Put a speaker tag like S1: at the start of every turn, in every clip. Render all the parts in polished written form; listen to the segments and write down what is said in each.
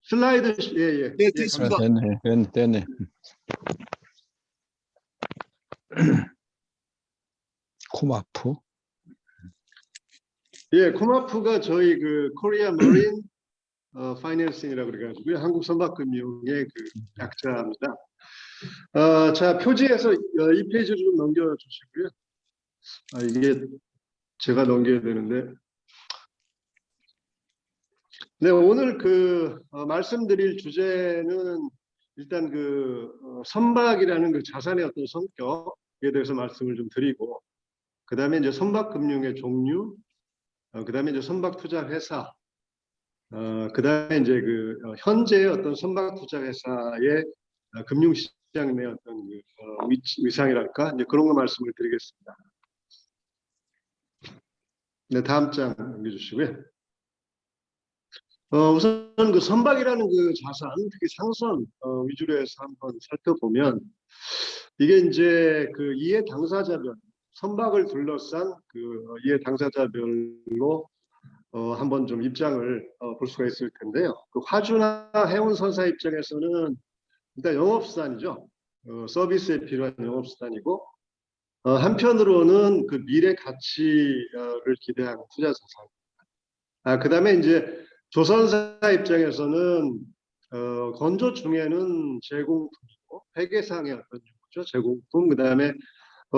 S1: 슬라이드 예,
S2: 네, 됐습니다.
S3: 됐네. 코마프.
S1: 예, 코마프가 저희 그 코리아 머린 파이낸싱이라고 그래가지고요. 한국 선박금융의 그 약자입니다. 자, 표지에서 이 페이지를 좀 넘겨주시고요. 이게 제가 넘겨야 되는데. 네, 오늘 말씀드릴 주제는 일단 선박이라는 그 자산의 어떤 성격에 대해서 말씀을 좀 드리고, 그 다음에 이제 선박금융의 종류, 그 다음에 이제 선박 투자 회사, 그 다음에 이제 현재의 어떤 선박 투자 회사의 금융시장 내 어떤 위상이랄까, 이제 그런 거 말씀을 드리겠습니다. 네, 다음 장 넘겨주시고요. 우선 선박이라는 자산, 특히 상선 위주로 해서 한번 살펴보면, 이게 이제 이해 당사자별, 선박을 둘러싼 이해 당사자별로 한번 좀 입장을 볼 수가 있을 텐데요. 화주나 해운선사 입장에서는 일단 영업수단이죠. 서비스에 필요한 영업수단이고, 한편으로는 미래 가치를 기대하는 투자 자산. 그 다음에 이제 조선사 입장에서는 건조 중에는 제공품이고, 회계상의 어떤 유무죠. 제공품. 그 다음에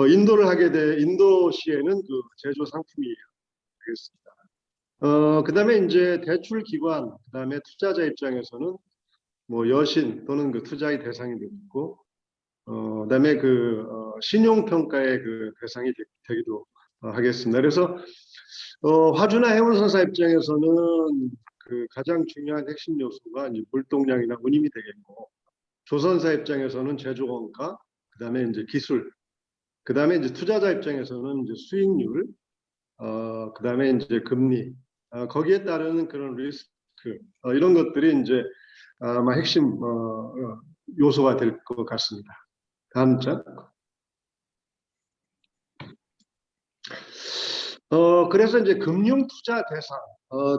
S1: 인도를 하게 돼 인도시에는 제조 상품이 되겠습니다. 그 다음에 이제 대출 기관, 그 다음에 투자자 입장에서는 뭐 여신 또는 투자의 대상이 되고, 그 다음에 신용평가의 대상이 되기도 하겠습니다. 그래서 화주나 해운선사 입장에서는 가장 중요한 핵심 요소가 이제 물동량이나 운임이 되겠고, 조선사 입장에서는 제조 원가, 그 다음에 이제 기술, 그 다음에 이제 투자자 입장에서는 이제 수익률, 그 다음에 이제 금리, 거기에 따르는 그런 리스크, 이런 것들이 이제 아마 핵심 요소가 될 것 같습니다. 다음 장. 그래서 이제 금융투자 대상,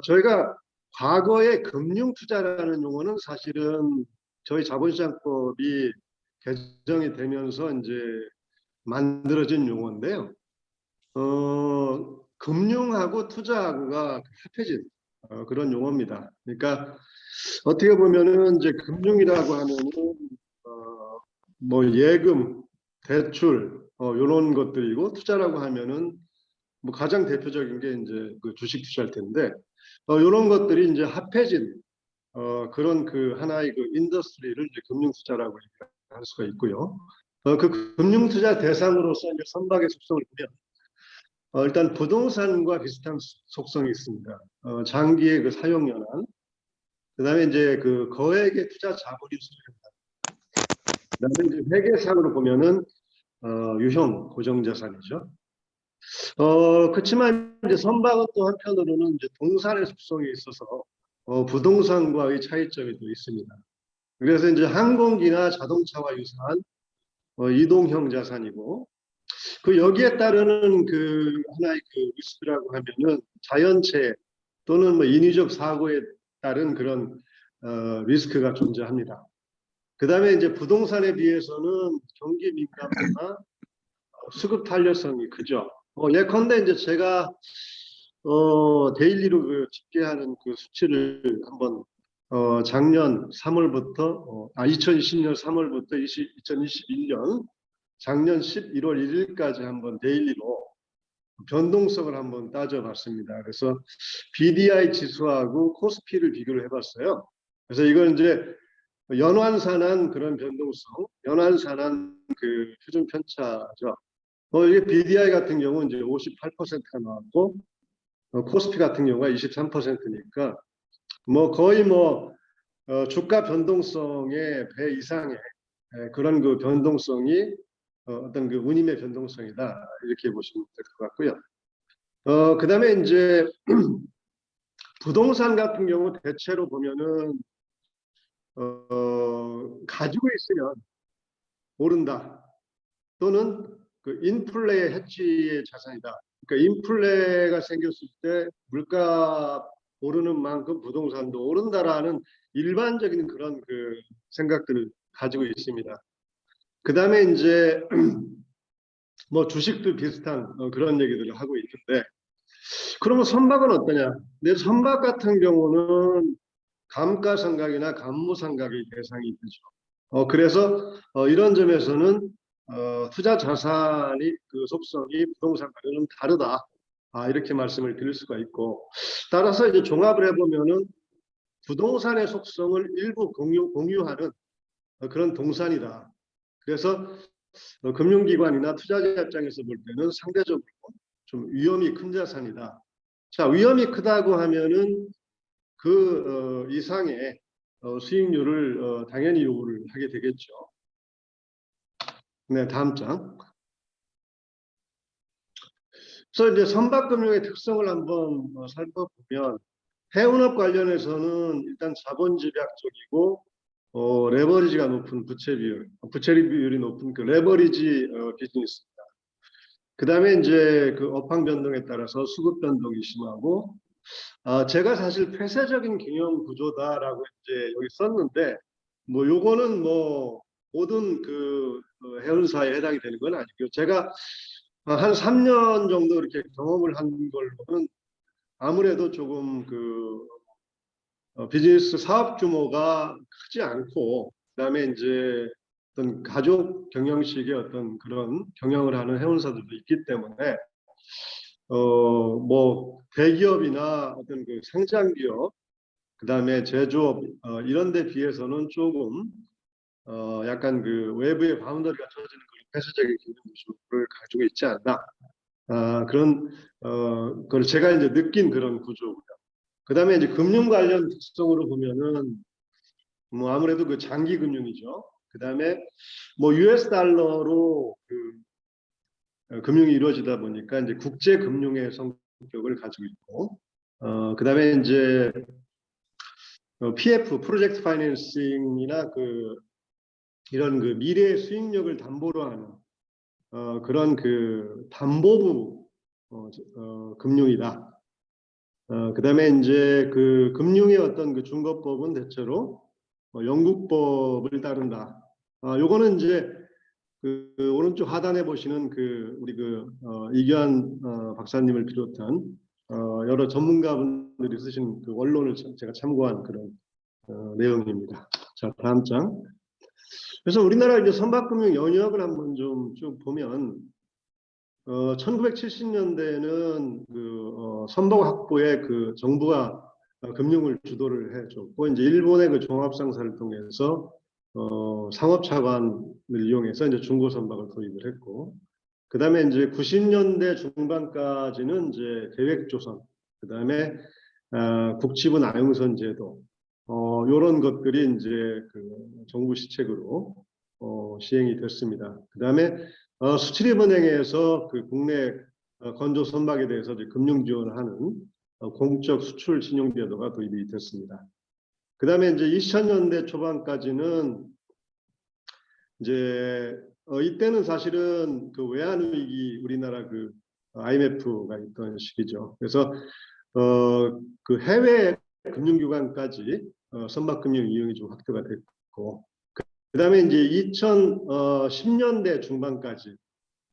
S1: 저희가 과거에 금융투자라는 용어는 사실은 저희 자본시장법이 개정이 되면서 이제 만들어진 용어인데요. 금융하고 투자하고가 합해진 그런 용어입니다. 그러니까 어떻게 보면은 이제 금융이라고 하면은 뭐 예금, 대출 이런 것들이고, 투자라고 하면은 뭐 가장 대표적인 게 이제 주식 투자일 텐데, 이런 것들이 이제 합해진 그런 하나의 인더스트리를 이제 금융 투자라고 할 수가 있고요. 금융 투자 대상으로서 이제 선박의 속성을 보면, 일단 부동산과 비슷한 속성이 있습니다. 장기의 사용 연한, 그다음에 이제 거액의 투자 자본이 소유한다. 그다음에 이제 회계상으로 보면은 유형 고정자산이죠. 그렇지만 이제 선박은 또 한편으로는 이제 동산의 속성이 있어서 부동산과의 차이점이 또 있습니다. 그래서 이제 항공기나 자동차와 유사한 이동형 자산이고, 여기에 따르는 하나의 리스크라고 하면은 자연재해 또는 뭐 인위적 사고에 따른 그런 리스크가 존재합니다. 그 다음에 이제 부동산에 비해서는 경기 민감도나 수급 탄력성이 크죠. 예컨대 이제 제가 데일리로 집계하는 수치를 한번 작년 3월부터 2020년 3월부터 2021년 작년 11월 1일까지 한번 데일리로 변동성을 한번 따져봤습니다. 그래서 BDI 지수하고 코스피를 비교를 해봤어요. 그래서 이건 이제 연환산한 그런 변동성, 연환산한 표준 편차죠. 이게 BDI 같은 경우는 이제 58%가 나왔고, 코스피 같은 경우가 23%니까 뭐 거의 주가 변동성의 배 이상의 그런 변동성이 어떤 운임의 변동성이다, 이렇게 보시면 될 것 같고요. 그 다음에 이제 부동산 같은 경우 대체로 보면은 가지고 있으면 오른다, 또는 인플레 해지의 자산이다, 그러니까 인플레가 생겼을 때 물가 오르는 만큼 부동산도 오른다라는 일반적인 그런 그 생각들을 가지고 있습니다. 그 다음에 이제 뭐 주식도 비슷한 그런 얘기들을 하고 있는데, 그러면 선박은 어떠냐? 내 선박 같은 경우는 감가상각이나 감무상각의 대상이 되죠. 그래서 이런 점에서는 투자 자산이 그 속성이 부동산과는 좀 다르다. 이렇게 말씀을 드릴 수가 있고, 따라서 이제 종합을 해보면은 부동산의 속성을 일부 공유하는 그런 동산이다. 그래서 금융기관이나 투자자 입장에서 볼 때는 상대적으로 좀 위험이 큰 자산이다. 자, 위험이 크다고 하면은 그 이상의 수익률을 당연히 요구를 하게 되겠죠. 네, 다음 장. 그래서 이제 선박금융의 특성을 한번 살펴보면, 해운업 관련해서는 일단 자본집약적이고 레버리지가 높은 부채 비율이 높은 그 레버리지 비즈니스입니다. 그 다음에 이제 그 업황 변동에 따라서 수급 변동이 심하고, 제가 사실 폐쇄적인 경영 구조다라고 이제 여기 썼는데, 뭐 요거는 뭐 모든 그 해운사에 해당이 되는 건 아니고요. 제가 한 3년 정도 이렇게 경험을 한 걸로는 아무래도 조금 그 비즈니스 사업 규모가 크지 않고, 그다음에 이제 어떤 가족 경영식의 어떤 그런 경영을 하는 해운사들도 있기 때문에 뭐 대기업이나 어떤 그 상장 기업, 그다음에 제조업 이런 데 비해서는 조금 약간 그 외부의 바운더리가 쳐지는 그런 폐쇄적인 경영 구조를 가지고 있지 않나, 그런 그걸 제가 이제 느낀 그런 구조고요. 그다음에 이제 금융 관련 특성으로 보면은 뭐 아무래도 그 장기 금융이죠. 그다음에 뭐 US 달러로 그 금융이 이루어지다 보니까 이제 국제 금융의 성격을 가지고 있고, 그다음에 이제 PF 프로젝트 파이낸싱이나 그 이런 그 미래 수익력을 담보로 하는 그런 그 담보부 금융이다. 그다음에 이제 그 금융의 어떤 그 준거법은 대체로 영국법을 따른다. 요거는 이제 그 오른쪽 하단에 보시는 그 우리 그 이규환 박사님을 비롯한 여러 전문가분들이 쓰신 그 원론을 제가 참고한 그런 내용입니다. 자, 다음 장. 그래서 우리나라 이제 선박금융 영역을 한번 좀 쭉 보면 1970년대에는 그 선박 확보에 그 정부가 금융을 주도를 해줬고, 이제 일본의 그 종합상사를 통해서 상업차관을 이용해서 이제 중고 선박을 도입을 했고, 그 다음에 이제 90년대 중반까지는 이제 계획조선, 그 다음에 국지부 나용선 제도, 이런 것들이 이제 그 정부 시책으로 시행이 됐습니다. 그 다음에 수출입은행에서 그 국내 건조 선박에 대해서 이제 금융 지원하는 공적 수출 신용 제도가 도입이 됐습니다. 그 다음에 이제 2000년대 초반까지는 이제 이때는 사실은 그 외환 위기, 우리나라 그 IMF가 있던 시기죠. 그래서 그 해외 금융기관까지 선박금융 이용이 좀 확대가 됐고, 그다음에 이제 2010년대 중반까지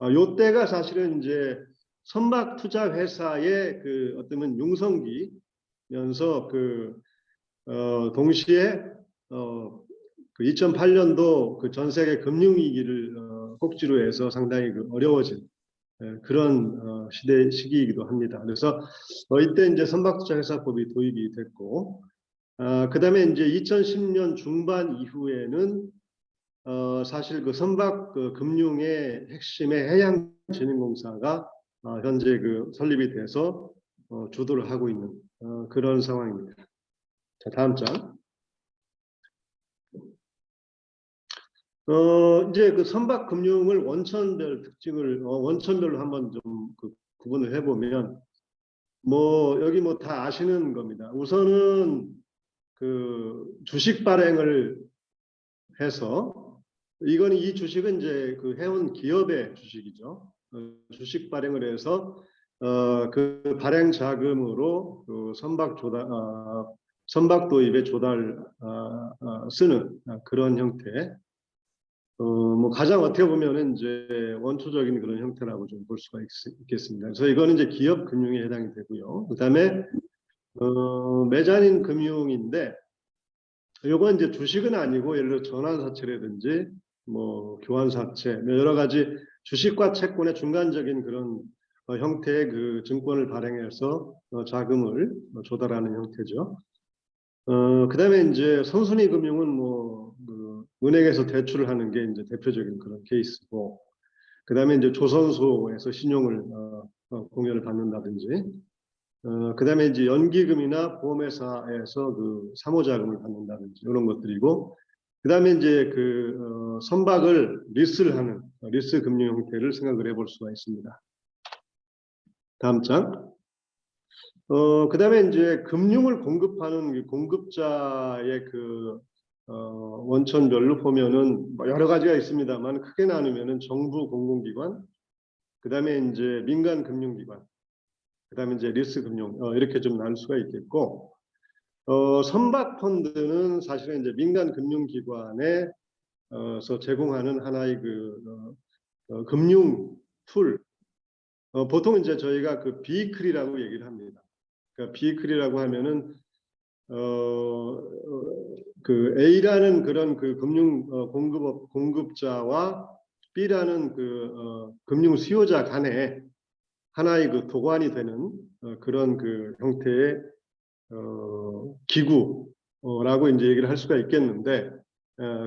S1: 요때가 사실은 이제 선박 투자 회사의 그 어쩌면 융성기면서 그 동시에 그 2008년도 그 전 세계 금융 위기를 꼭지로 해서 상당히 그 어려워진 그런 시기이기도 합니다. 그래서 이때 이제 선박투자회사법이 도입이 됐고, 그다음에 이제 2010년 중반 이후에는 사실 그 선박 그 금융의 핵심의 해양진흥공사가 현재 그 설립이 돼서 주도를 하고 있는 그런 상황입니다. 자, 다음 장. 이제 그 선박 금융을 원천별 특징을 원천별로 한번 좀 그 구분을 해보면, 뭐 여기 뭐 다 아시는 겁니다. 우선은 그 주식 발행을 해서, 이거는 이 주식은 이제 그 해운 기업의 주식이죠. 주식 발행을 해서 그 발행 자금으로 그 선박 도입에 쓰는 그런 형태. 뭐 가장 어떻게 보면은 이제 원초적인 그런 형태라고 좀 볼 수가 있겠습니다. 그래서 이거는 이제 기업 금융에 해당이 되고요. 그다음에 메자닌 금융인데, 요건 이제 주식은 아니고 예를 들어 전환사채라든지 뭐 교환사채, 뭐 여러 가지 주식과 채권의 중간적인 그런 형태의 그 증권을 발행해서 자금을 조달하는 형태죠. 그다음에 이제 선순위 금융은 그 은행에서 대출을 하는 게 이제 대표적인 그런 케이스고, 그다음에 이제 조선소에서 신용을 공여를 받는다든지, 그다음에 이제 연기금이나 보험회사에서 그 사모자금을 받는다든지 이런 것들이고, 그다음에 이제 그 선박을 리스를 하는 리스 금융 형태를 생각을 해볼 수가 있습니다. 다음 장. 그다음에 이제 금융을 공급하는 공급자의 그 원천별로 보면은 뭐 여러 가지가 있습니다만, 크게 나누면은 정부 공공기관, 그다음에 이제 민간 금융기관, 그다음에 이제 리스 금융, 이렇게 좀 나눌 수가 있겠고, 선박 펀드는 사실은 이제 민간 금융기관에서 제공하는 하나의 그 금융 툴, 보통 이제 저희가 그 비클이라고 얘기를 합니다. 그러니까 비클이라고 하면은 그 A라는 그런 그 금융 공급자와 B라는 그 금융 수요자 간에 하나의 그 도관이 되는 그런 그 형태의 기구라고 이제 얘기를 할 수가 있겠는데,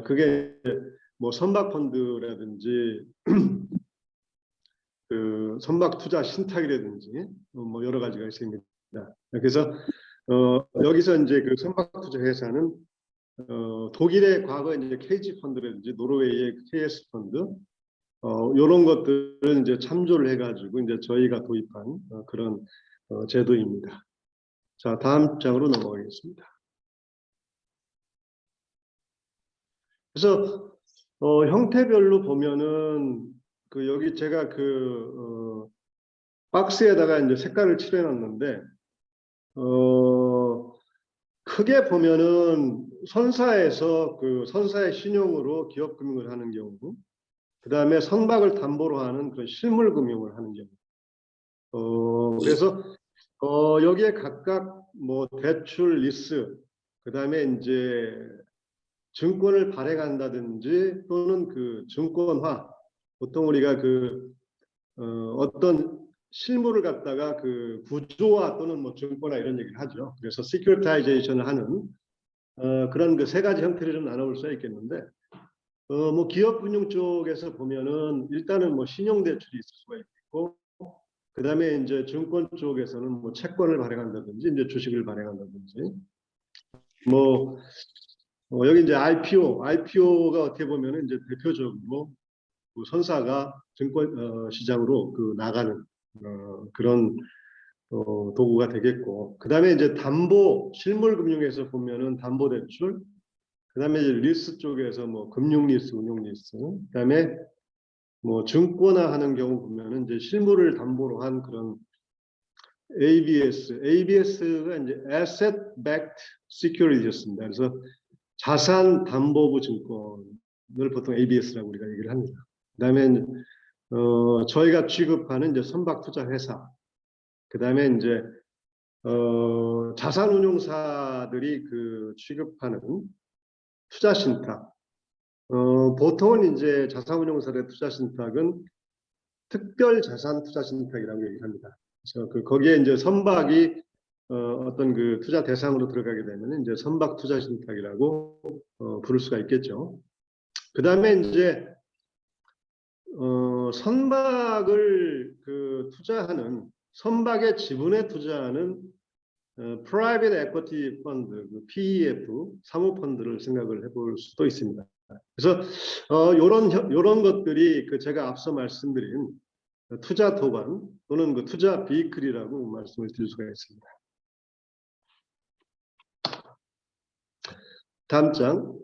S1: 그게 뭐 선박 펀드라든지 그 선박 투자 신탁이라든지 뭐 여러 가지가 있습니다. 그래서 여기서 이제 그 선박 투자 회사는 독일의 과거 이제 KG 펀드라든지 노르웨이의 KS 펀드, 이런 것들을 이제 참조를 해가지고 이제 저희가 도입한 그런 제도입니다. 자, 다음 장으로 넘어가겠습니다. 그래서 형태별로 보면은 그 여기 제가 그 박스에다가 이제 색깔을 칠해놨는데, 크게 보면은 선사에서 그 선사의 신용으로 기업 금융을 하는 경우, 그 다음에 선박을 담보로 하는 그런 실물 금융을 하는 경우. 그래서 여기에 각각 뭐 대출, 리스, 그 다음에 이제 증권을 발행한다든지 또는 그 증권화, 보통 우리가 그 어떤 실물을 갖다가 그 구조화 또는 뭐 증권화 이런 얘기를 하죠. 그래서 시큐리타이제이션을 하는 그런 그 세 가지 형태를 좀 나눠볼 수 있겠는데, 뭐 기업 금융 쪽에서 보면은 일단은 뭐 신용 대출이 있을 수가 있고, 그 다음에 이제 증권 쪽에서는 뭐 채권을 발행한다든지 이제 주식을 발행한다든지, 뭐 여기 이제 IPO가 어떻게 보면은 이제 대표적으로 그 선사가 증권 시장으로 그 나가는 그런 도구가 되겠고, 그 다음에 이제 담보 실물 금융에서 보면은 담보 대출, 그 다음에 이제 리스 쪽에서 뭐 금융 리스, 운용 리스, 그 다음에 뭐 증권화 하는 경우 보면은 이제 실물을 담보로 한 그런 ABS가 이제 Asset Backed Securities였습니다. 그래서 자산 담보부 증권을 보통 ABS라고 우리가 얘기를 합니다. 그다음에 저희가 취급하는 이제 선박 투자 회사, 그다음에 이제 자산운용사들이 그 취급하는 투자 신탁. 보통은 이제 자산운용사의 투자 신탁은 특별 자산 투자 신탁이라고 얘기합니다. 그래서 그 거기에 이제 선박이 어떤 그 투자 대상으로 들어가게 되면 이제 선박 투자 신탁이라고 부를 수가 있겠죠. 그 다음에 이제 선박을 그 투자하는 선박의 지분에 투자하는 Private Equity Fund, 그 PEF 사모펀드를 생각을 해볼 수도 있습니다. 그래서 요런 것들이 그 제가 앞서 말씀드린 투자 도반 또는 그 투자 비클이라고 말씀을 드릴 수가 있습니다. 다음 장.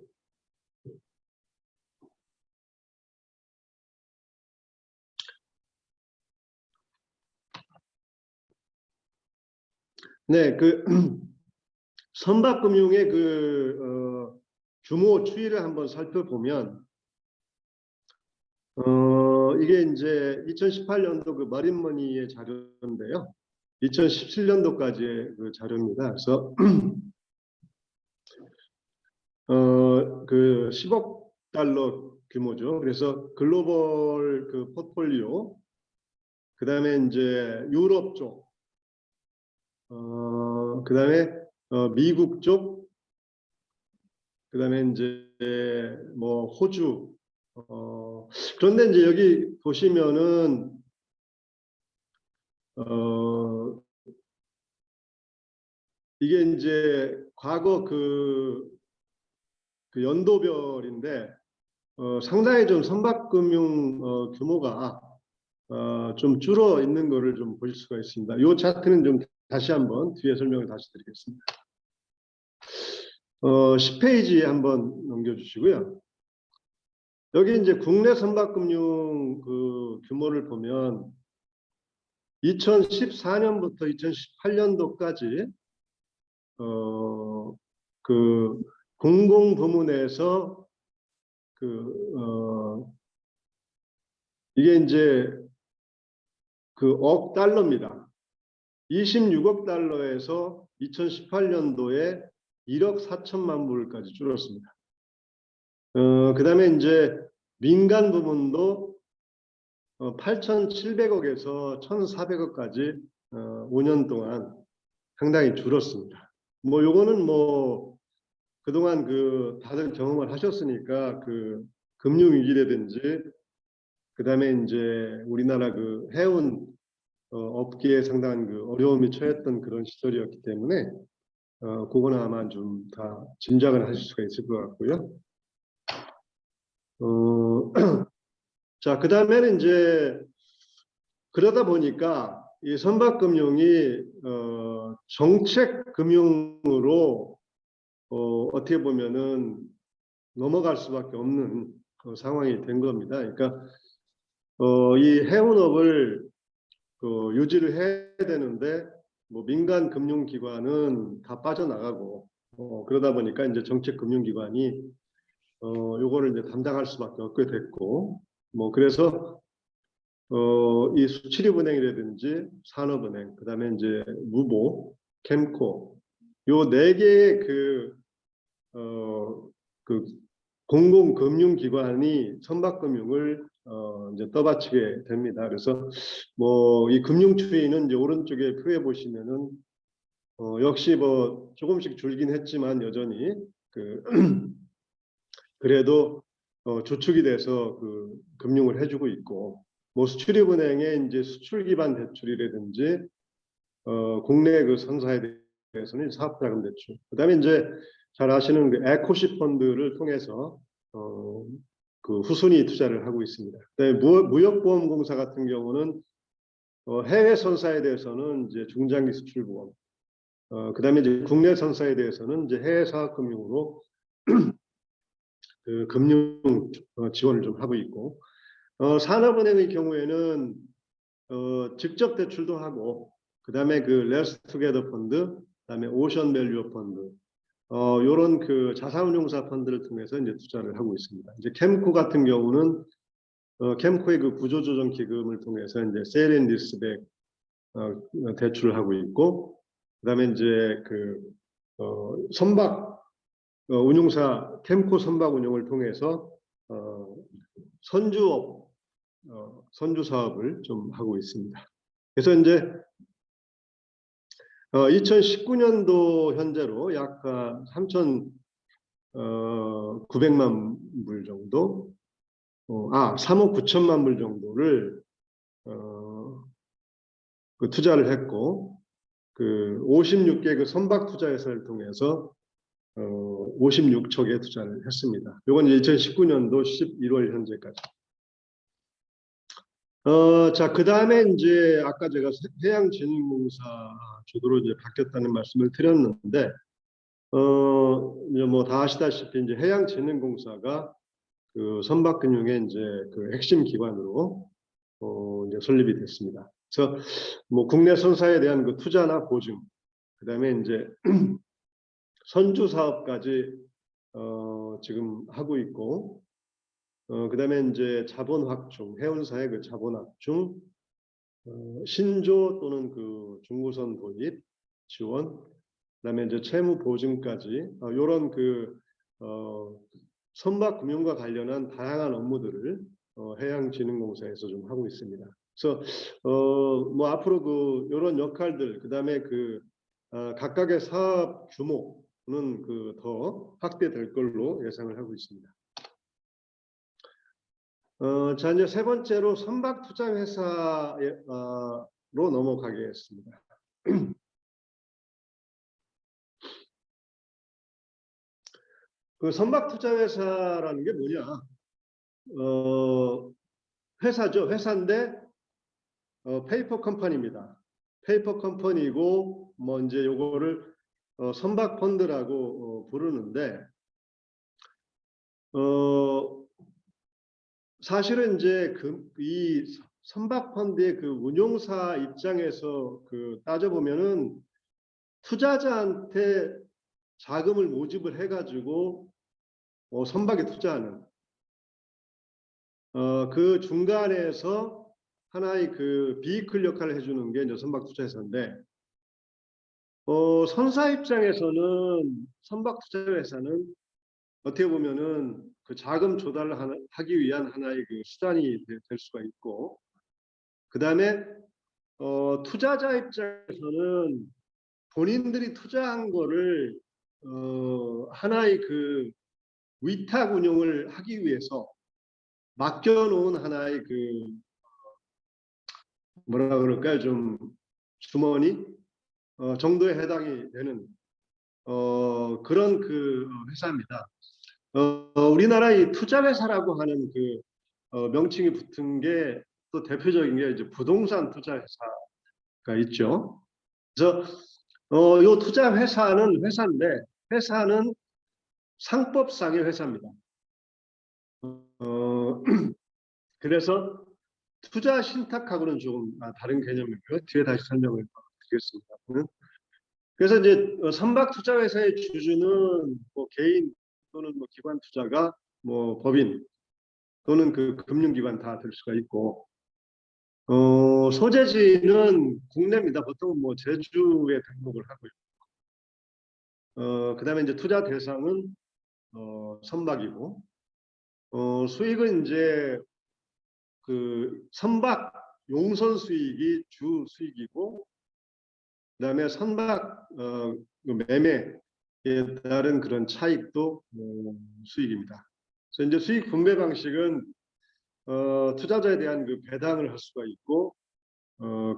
S1: 네, 그 선박금융의 규모 추이를 한번 살펴보면 이게 이제 2018년도 그 머린머니의 자료인데요. 2017년도까지의 그 자료입니다. 그래서 그 10억 달러 규모죠. 그래서 글로벌 그 포트폴리오, 그다음에 이제 유럽 쪽, 그다음에 미국 쪽, 그다음에 이제 뭐 호주. 그런데 이제 여기 보시면은 이게 이제 과거 그 연도별인데 상당히 좀 선박금융 규모가 좀 줄어 있는 거를 좀 보실 수가 있습니다. 이 차트는 좀 다시 한번 뒤에 설명을 다시 드리겠습니다. 10페이지 한번 넘겨주시고요. 여기 이제 국내 선박금융 그 규모를 보면 2014년부터 2018년도까지 그 공공 부문에서 이게 이제 그 억 달러입니다. 26억 달러에서 2018년도에 1억 4천만 불까지 줄었습니다. 그다음에 이제 민간 부문도 8,700억에서 1,400억까지 5년 동안 상당히 줄었습니다. 뭐 요거는 뭐 그동안 그 다들 경험을 하셨으니까 그 금융 위기라든지 그다음에 이제 우리나라 그 해운 업계에 상당한 그 어려움이 처했던 그런 시절이었기 때문에 그거는 아마 좀 다 짐작을 하실 수가 있을 것 같고요. 자, 그다음에는 이제 그러다 보니까 이 선박금융이 정책 금융으로 어떻게 보면은 넘어갈 수밖에 없는 그 상황이 된 겁니다. 그러니까 이 해운업을 유지를 해야 되는데 뭐 민간 금융기관은 다 빠져나가고 그러다 보니까 이제 정책 금융기관이 요거를 이제 담당할 수밖에 없게 됐고 뭐 그래서 이 수출입은행이라든지 산업은행, 그다음에 이제 무보, 캠코 요 네 개의 그 공공금융기관이 선박금융을 이제 떠받치게 됩니다. 그래서 뭐 이 금융 추이는 이제 오른쪽에 표에 보시면은 역시 뭐 조금씩 줄긴 했지만 여전히 그래도 주축이 돼서 그 금융을 해주고 있고 뭐 수출입은행의 이제 수출 기반 대출이라든지 국내 그 선사에 대해서는 사업자금 대출, 그다음에 이제 잘 아시는 그 에코시 펀드를 통해서 그 후순위 투자를 하고 있습니다. 그다음에 무역보험공사 같은 경우는 해외 선사에 대해서는 이제 중장기 수출보험, 그다음에 이제 국내 선사에 대해서는 이제 해외 사업금융으로 그 금융 지원을 좀 하고 있고, 산업은행의 경우에는 직접 대출도 하고, 그다음에 그 레스 투게더 펀드, 그다음에 오션 밸류 펀드, 요런 그 자산운용사 펀드를 통해서 이제 투자를 하고 있습니다. 이제 캠코 같은 경우는 캠코의 그 구조조정 기금을 통해서 이제 세일 앤 리스백 대출을 하고 있고, 그다음에 이제 선박 운용사 캠코 선박 운용을 통해서 선주업 선주 사업을 좀 하고 있습니다. 그래서 이제 2019년도 현재로 약 3,900만 불 정도, 3억 9천만 불 정도를 그 투자를 했고, 그 56개 그 선박 투자회사를 통해서 56척에 투자를 했습니다. 이건 2019년도 11월 현재까지. 자, 그 다음에 이제 아까 제가 해양진흥공사 주도로 이제 바뀌었다는 말씀을 드렸는데, 이제 뭐 다 아시다시피 이제 해양진흥공사가 그 선박금융의 이제 그 핵심 기관으로 이제 설립이 됐습니다. 그래서 뭐 국내 선사에 대한 그 투자나 보증, 그다음에 이제 선주 사업까지 지금 하고 있고, 그다음에 이제 자본 확충, 해운사의 그 자본 확충, 신조 또는 그 중구선 도입 지원, 그다음에 이제 채무 보증까지 이런 그 선박 금융과 관련한 다양한 업무들을 해양진흥공사에서 좀 하고 있습니다. 그래서 뭐 앞으로 그 이런 역할들, 그다음에 그 각각의 사업 규모는 그 더 확대될 걸로 예상을 하고 있습니다. 자, 이제 세 번째로 선박 투자 회사로 넘어가겠습니다. 그 선박 투자 회사라는 게 뭐냐? 회사죠. 회사인데 페이퍼 컴퍼니입니다. 페이퍼 컴퍼니고 뭐 이제 요거를 선박 펀드라고 부르는데 사실은 이제 이 선박 펀드의 그 운용사 입장에서 그 따져보면은 투자자한테 자금을 모집을 해가지고 선박에 투자하는 그 중간에서 하나의 그 비이클 역할을 해주는 게 이제 선박 투자회사인데 선사 입장에서는 선박 투자회사는 어떻게 보면은 그 자금 조달을 하기 위한 하나의 그 수단이 될 수가 있고, 그 다음에 투자자 입장에서는 본인들이 투자한 거를 하나의 그 위탁 운용을 하기 위해서 맡겨놓은 하나의 그 뭐라 그럴까요? 좀 주머니 정도에 해당이 되는 그런 그 회사입니다. 우리나라의 투자회사라고 하는 그 명칭이 붙은 게 또 대표적인 게 이제 부동산 투자회사가 있죠. 그래서 이 투자회사는 회사인데 회사는 상법상의 회사입니다. 그래서 투자 신탁하고는 조금 다른 개념이고요. 뒤에 다시 설명을 드리겠습니다. 그래서 이제 선박 투자회사의 주주는 뭐 개인 또는 뭐 기관 투자가 뭐 법인 또는 그 금융기관 다 될 수가 있고, 소재지는 국내입니다. 보통 뭐 제주에 등록을 하고요. 그다음에 이제 투자 대상은 선박이고, 수익은 이제 그 선박 용선 수익이 주 수익이고, 그다음에 선박 매매에 따른 그런 차익도 수익입니다. 그래서 이제 수익 분배 방식은 투자자에 대한 그 배당을 할 수가 있고,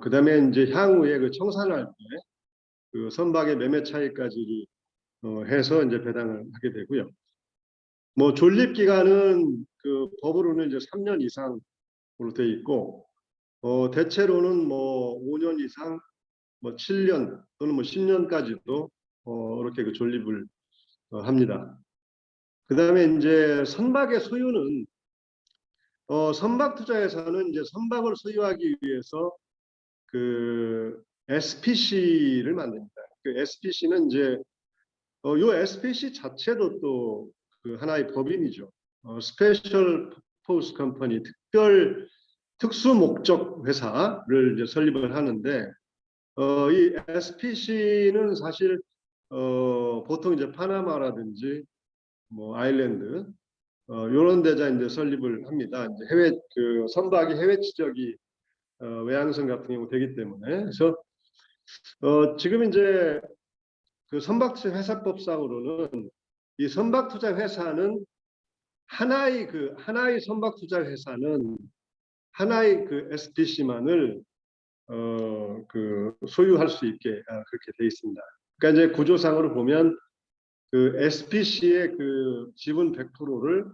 S1: 그다음에 이제 향후에 그 청산할 때 그 선박의 매매 차익까지 해서 이제 배당을 하게 되고요. 뭐 존립 기간은 그 법으로는 이제 3년 이상으로 돼 있고, 대체로는 뭐 5년 이상, 뭐 7년 또는 뭐 10년까지도 이렇게 그 존립을 합니다. 그다음에 이제 선박의 소유는 선박 투자회사는 이제 선박을 소유하기 위해서 그 SPC를 만듭니다. 그 SPC는 이제 요 SPC 자체도 또 그 하나의 법인이죠. 스페셜 퍼포스 컴퍼니, 특수 목적 회사를 이제 설립을 하는데 이 SPC는 사실 보통 이제 파나마라든지 뭐 아일랜드 이런 데자 이제 설립을 합니다. 이제 해외 그 선박이 해외 지적이 외항선 같은 경우 되기 때문에. 그래서 지금 이제 그 선박투자 회사법상으로는 이 선박투자 회사는 하나의 선박투자 회사는 하나의 그 SPC만을 그 소유할 수 있게 그렇게 돼 있습니다. 그러니까 이제 구조상으로 보면 그 SPC의 그 지분 100%를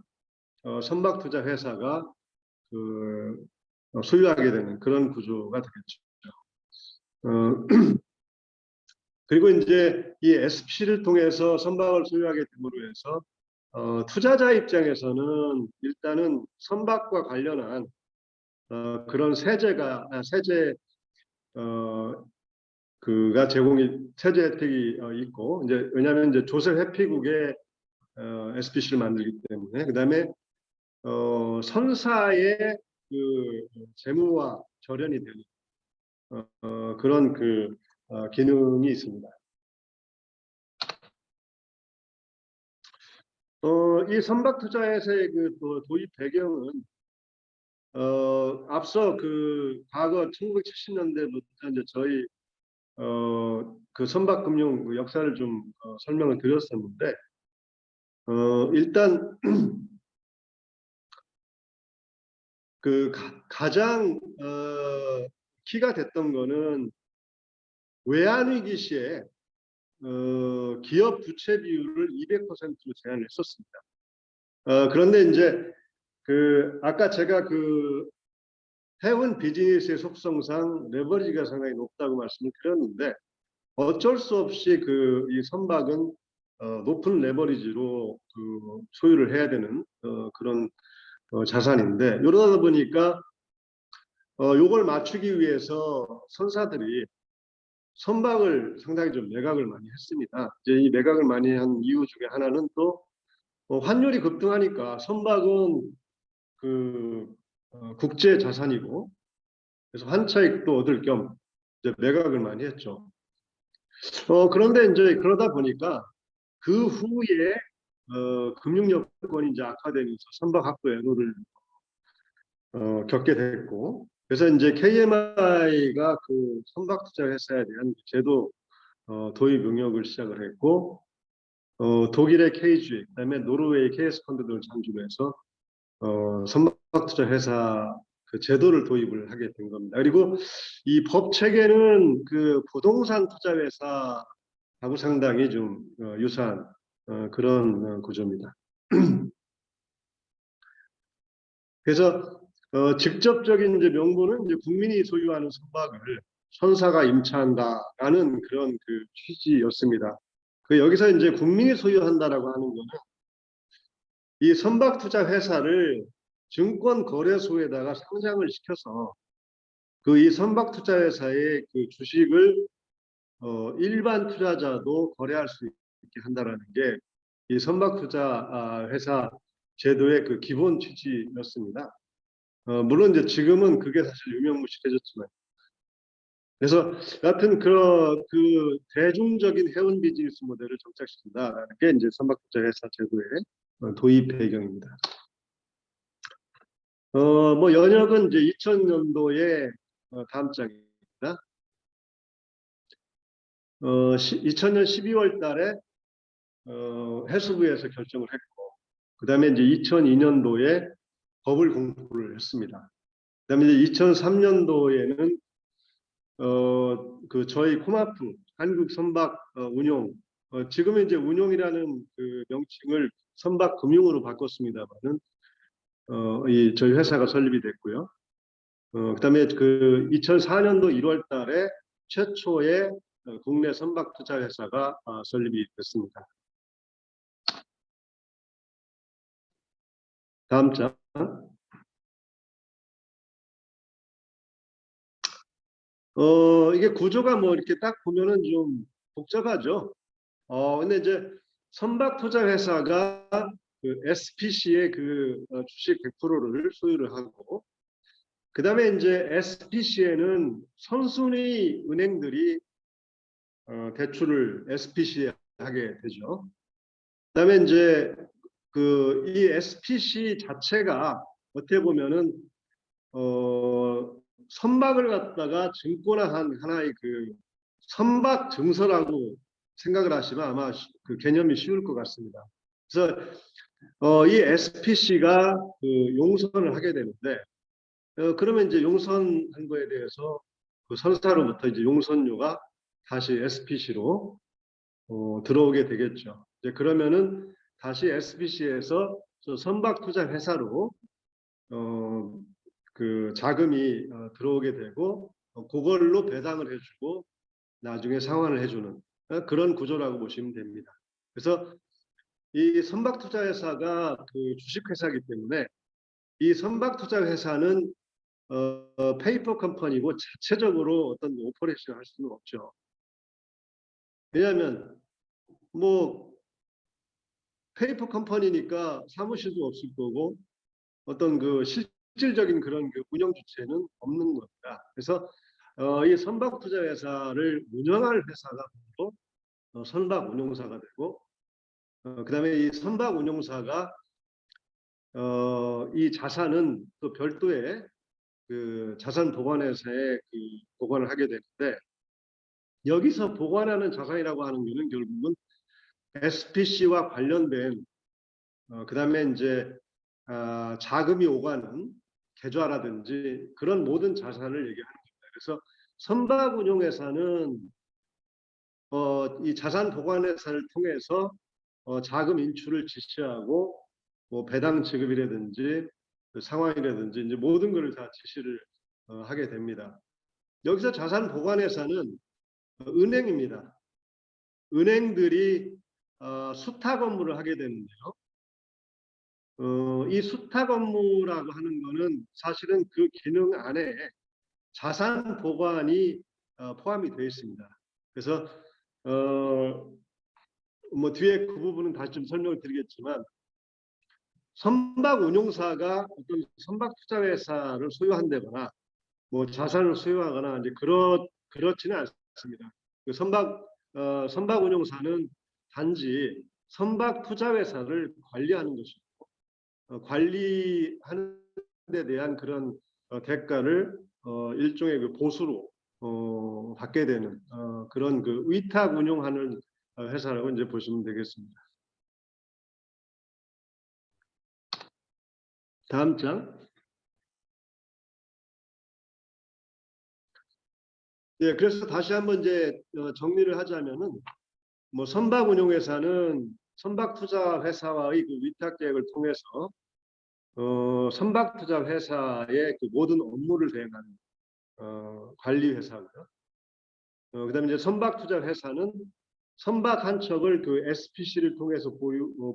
S1: 선박투자 회사가 그 소유하게 되는 그런 구조가 되겠죠. 그리고 이제 이 SPC를 통해서 선박을 소유하게 됨으로 해서 투자자 입장에서는 일단은 선박과 관련한 그런 세제 그가 제공이 세제 혜택이 있고 이제 왜냐하면 이제 조세 회피국에 SPC를 만들기 때문에 그다음에 선사의 그 재무와 절연이 되는 그런 기능이 있습니다. 이 선박투자회사의 도입 배경은 앞서 과거 1970년대부터 이제 저희 그 선박금융 역사를 좀 설명을 드렸었는데 일단 가장 키가 됐던 거는 외환위기 시에 기업 부채 비율을 200%로 제한을 했었습니다. 그런데 이제 아까 제가 해운 비즈니스의 속성상 레버리지가 상당히 높다고 말씀을 드렸는데 어쩔 수 없이 이 선박은 높은 레버리지로 소유를 해야 되는 그런 자산인데 이러다 보니까 요걸 맞추기 위해서 선사들이 선박을 상당히 좀 매각을 많이 했습니다. 이제 이 매각을 많이 한 이유 중에 하나는 또 환율이 급등하니까 선박은 국제 자산이고 그래서 환차익도 얻을 겸 이제 매각을 많이 했죠. 그런데 이제 그러다 보니까 그 후에 금융 여건이 이제 악화되면서 선박 확보 애로를 겪게 됐고 그래서 이제 KMI가 선박 투자 회사에 대한 제도 도입 응역을 시작을 했고 독일의 KG, 그다음에 노르웨이 KS 펀드를 참조로 해서 선박 투자 회사 제도를 도입을 하게 된 겁니다. 그리고 이 법 체계는 부동산 투자 회사하고 상당히 좀 유사한 그런 구조입니다. 그래서 직접적인 이제 명분은 이제 국민이 소유하는 선박을 선사가 임차한다라는 그런 취지였습니다. 여기서 이제 국민이 소유한다라고 하는 거는 이 선박 투자 회사를 증권거래소에다가 상장을 시켜서 이 선박 투자 회사의 주식을 일반 투자자도 거래할 수 있게 한다라는 게 이 선박 투자 회사 제도의 기본 취지였습니다. 물론 이제 지금은 그게 사실 유명무실해졌지만 그래서 여하튼 대중적인 해운 비즈니스 모델을 정착시킨다라는 게 이제 선박 투자 회사 제도의 도입 배경입니다. 뭐 연역은 이제 2000년도에 다음 장입니다. 2000년 12월 달에 해수부에서 결정을 했고 그다음에 이제 2002년도에 법을 공포를 했습니다. 그다음에 이제 2003년도에는 저희 코마프 한국 선박 운용 지금은 이제 운용이라는 명칭을 선박 금융으로 바꿨습니다만은 저희 회사가 설립이 됐고요. 그다음에 2004년도 1월 달에 최초의 국내 선박 투자 회사가 설립이 됐습니다. 다음 장. 이게 구조가 뭐 이렇게 딱 보면은 좀 복잡하죠. 근데 이제 선박 투자 회사가 SPC의 주식 100%를 소유를 하고 그다음에 이제 SPC에는 선순위 은행들이 대출을 SPC에 하게 되죠. 그다음에 이제 이 SPC 자체가 어떻게 보면은 선박을 갖다가 증권화한 하나의 선박 증서라고 생각을 하시면 아마 개념이 쉬울 것 같습니다. 그래서 이 SPC가 용선을 하게 되는데 그러면 이제 용선한 거에 대해서 선사로부터 이제 용선료가 다시 SPC로 들어오게 되겠죠. 이제 그러면은 다시 SPC에서 선박 투자 회사로 자금이 들어오게 되고 그걸로 배당을 해주고 나중에 상환을 해주는 그런 구조라고 보시면 됩니다. 그래서 이 선박 투자 회사가 주식 회사이기 때문에 이 선박 투자 회사는 페이퍼 컴퍼니고 자체적으로 어떤 오퍼레이션을 할 수는 없죠. 왜냐하면 뭐 페이퍼 컴퍼니니까 사무실도 없을 거고 어떤 그 실질적인 그런 그 운영 주체는 없는 겁니다. 그래서 이 선박투자회사를 운영할 회사가 바로 선박운용사가 되고 그다음에 이 선박운용사가 이 자산은 또 별도의 그 자산 보관회사에 그 보관을 하게 되는데 여기서 보관하는 자산이라고 하는 것은 결국은 SPC와 관련된 그다음에 이제 자금이 오가는 계좌라든지 그런 모든 자산을 얘기하는 겁니다. 그래서 선박운용회사는 이 자산 보관회사를 통해서 자금 인출을 지시하고 뭐 배당 지급이라든지 그 상환이라든지 이제 모든 것을 다 지시를 하게 됩니다. 여기서 자산 보관회사는 은행입니다. 은행들이 수탁 업무를 하게 되는데요. 이 수탁 업무라고 하는 거는 사실은 그 기능 안에 자산 보관이 포함이 되어 있습니다. 그래서 뭐 뒤에 그 부분은 다시 좀 설명을 드리겠지만 선박 운용사가 어떤 선박 투자 회사를 소유한다거나 뭐 자산을 소유하거나 이제 그렇지는 않습니다. 그 선박 운용사는 단지 선박 투자 회사를 관리하는 것이고 관리하는 데 대한 그런 대가를 일종의 그 보수로 받게 되는 그런 그 위탁 운용하는 회사라고 이제 보시면 되겠습니다. 다음 장. 예, 그래서 다시 한번 이제 정리를 하자면은 뭐 선박운용회사는 선박투자회사와의 그 위탁 계획을 통해서 선박투자회사의 그 모든 업무를 수행하는 관리회사고요. 그다음에 이제 선박투자회사는 선박 한 척을 그 SPC를 통해서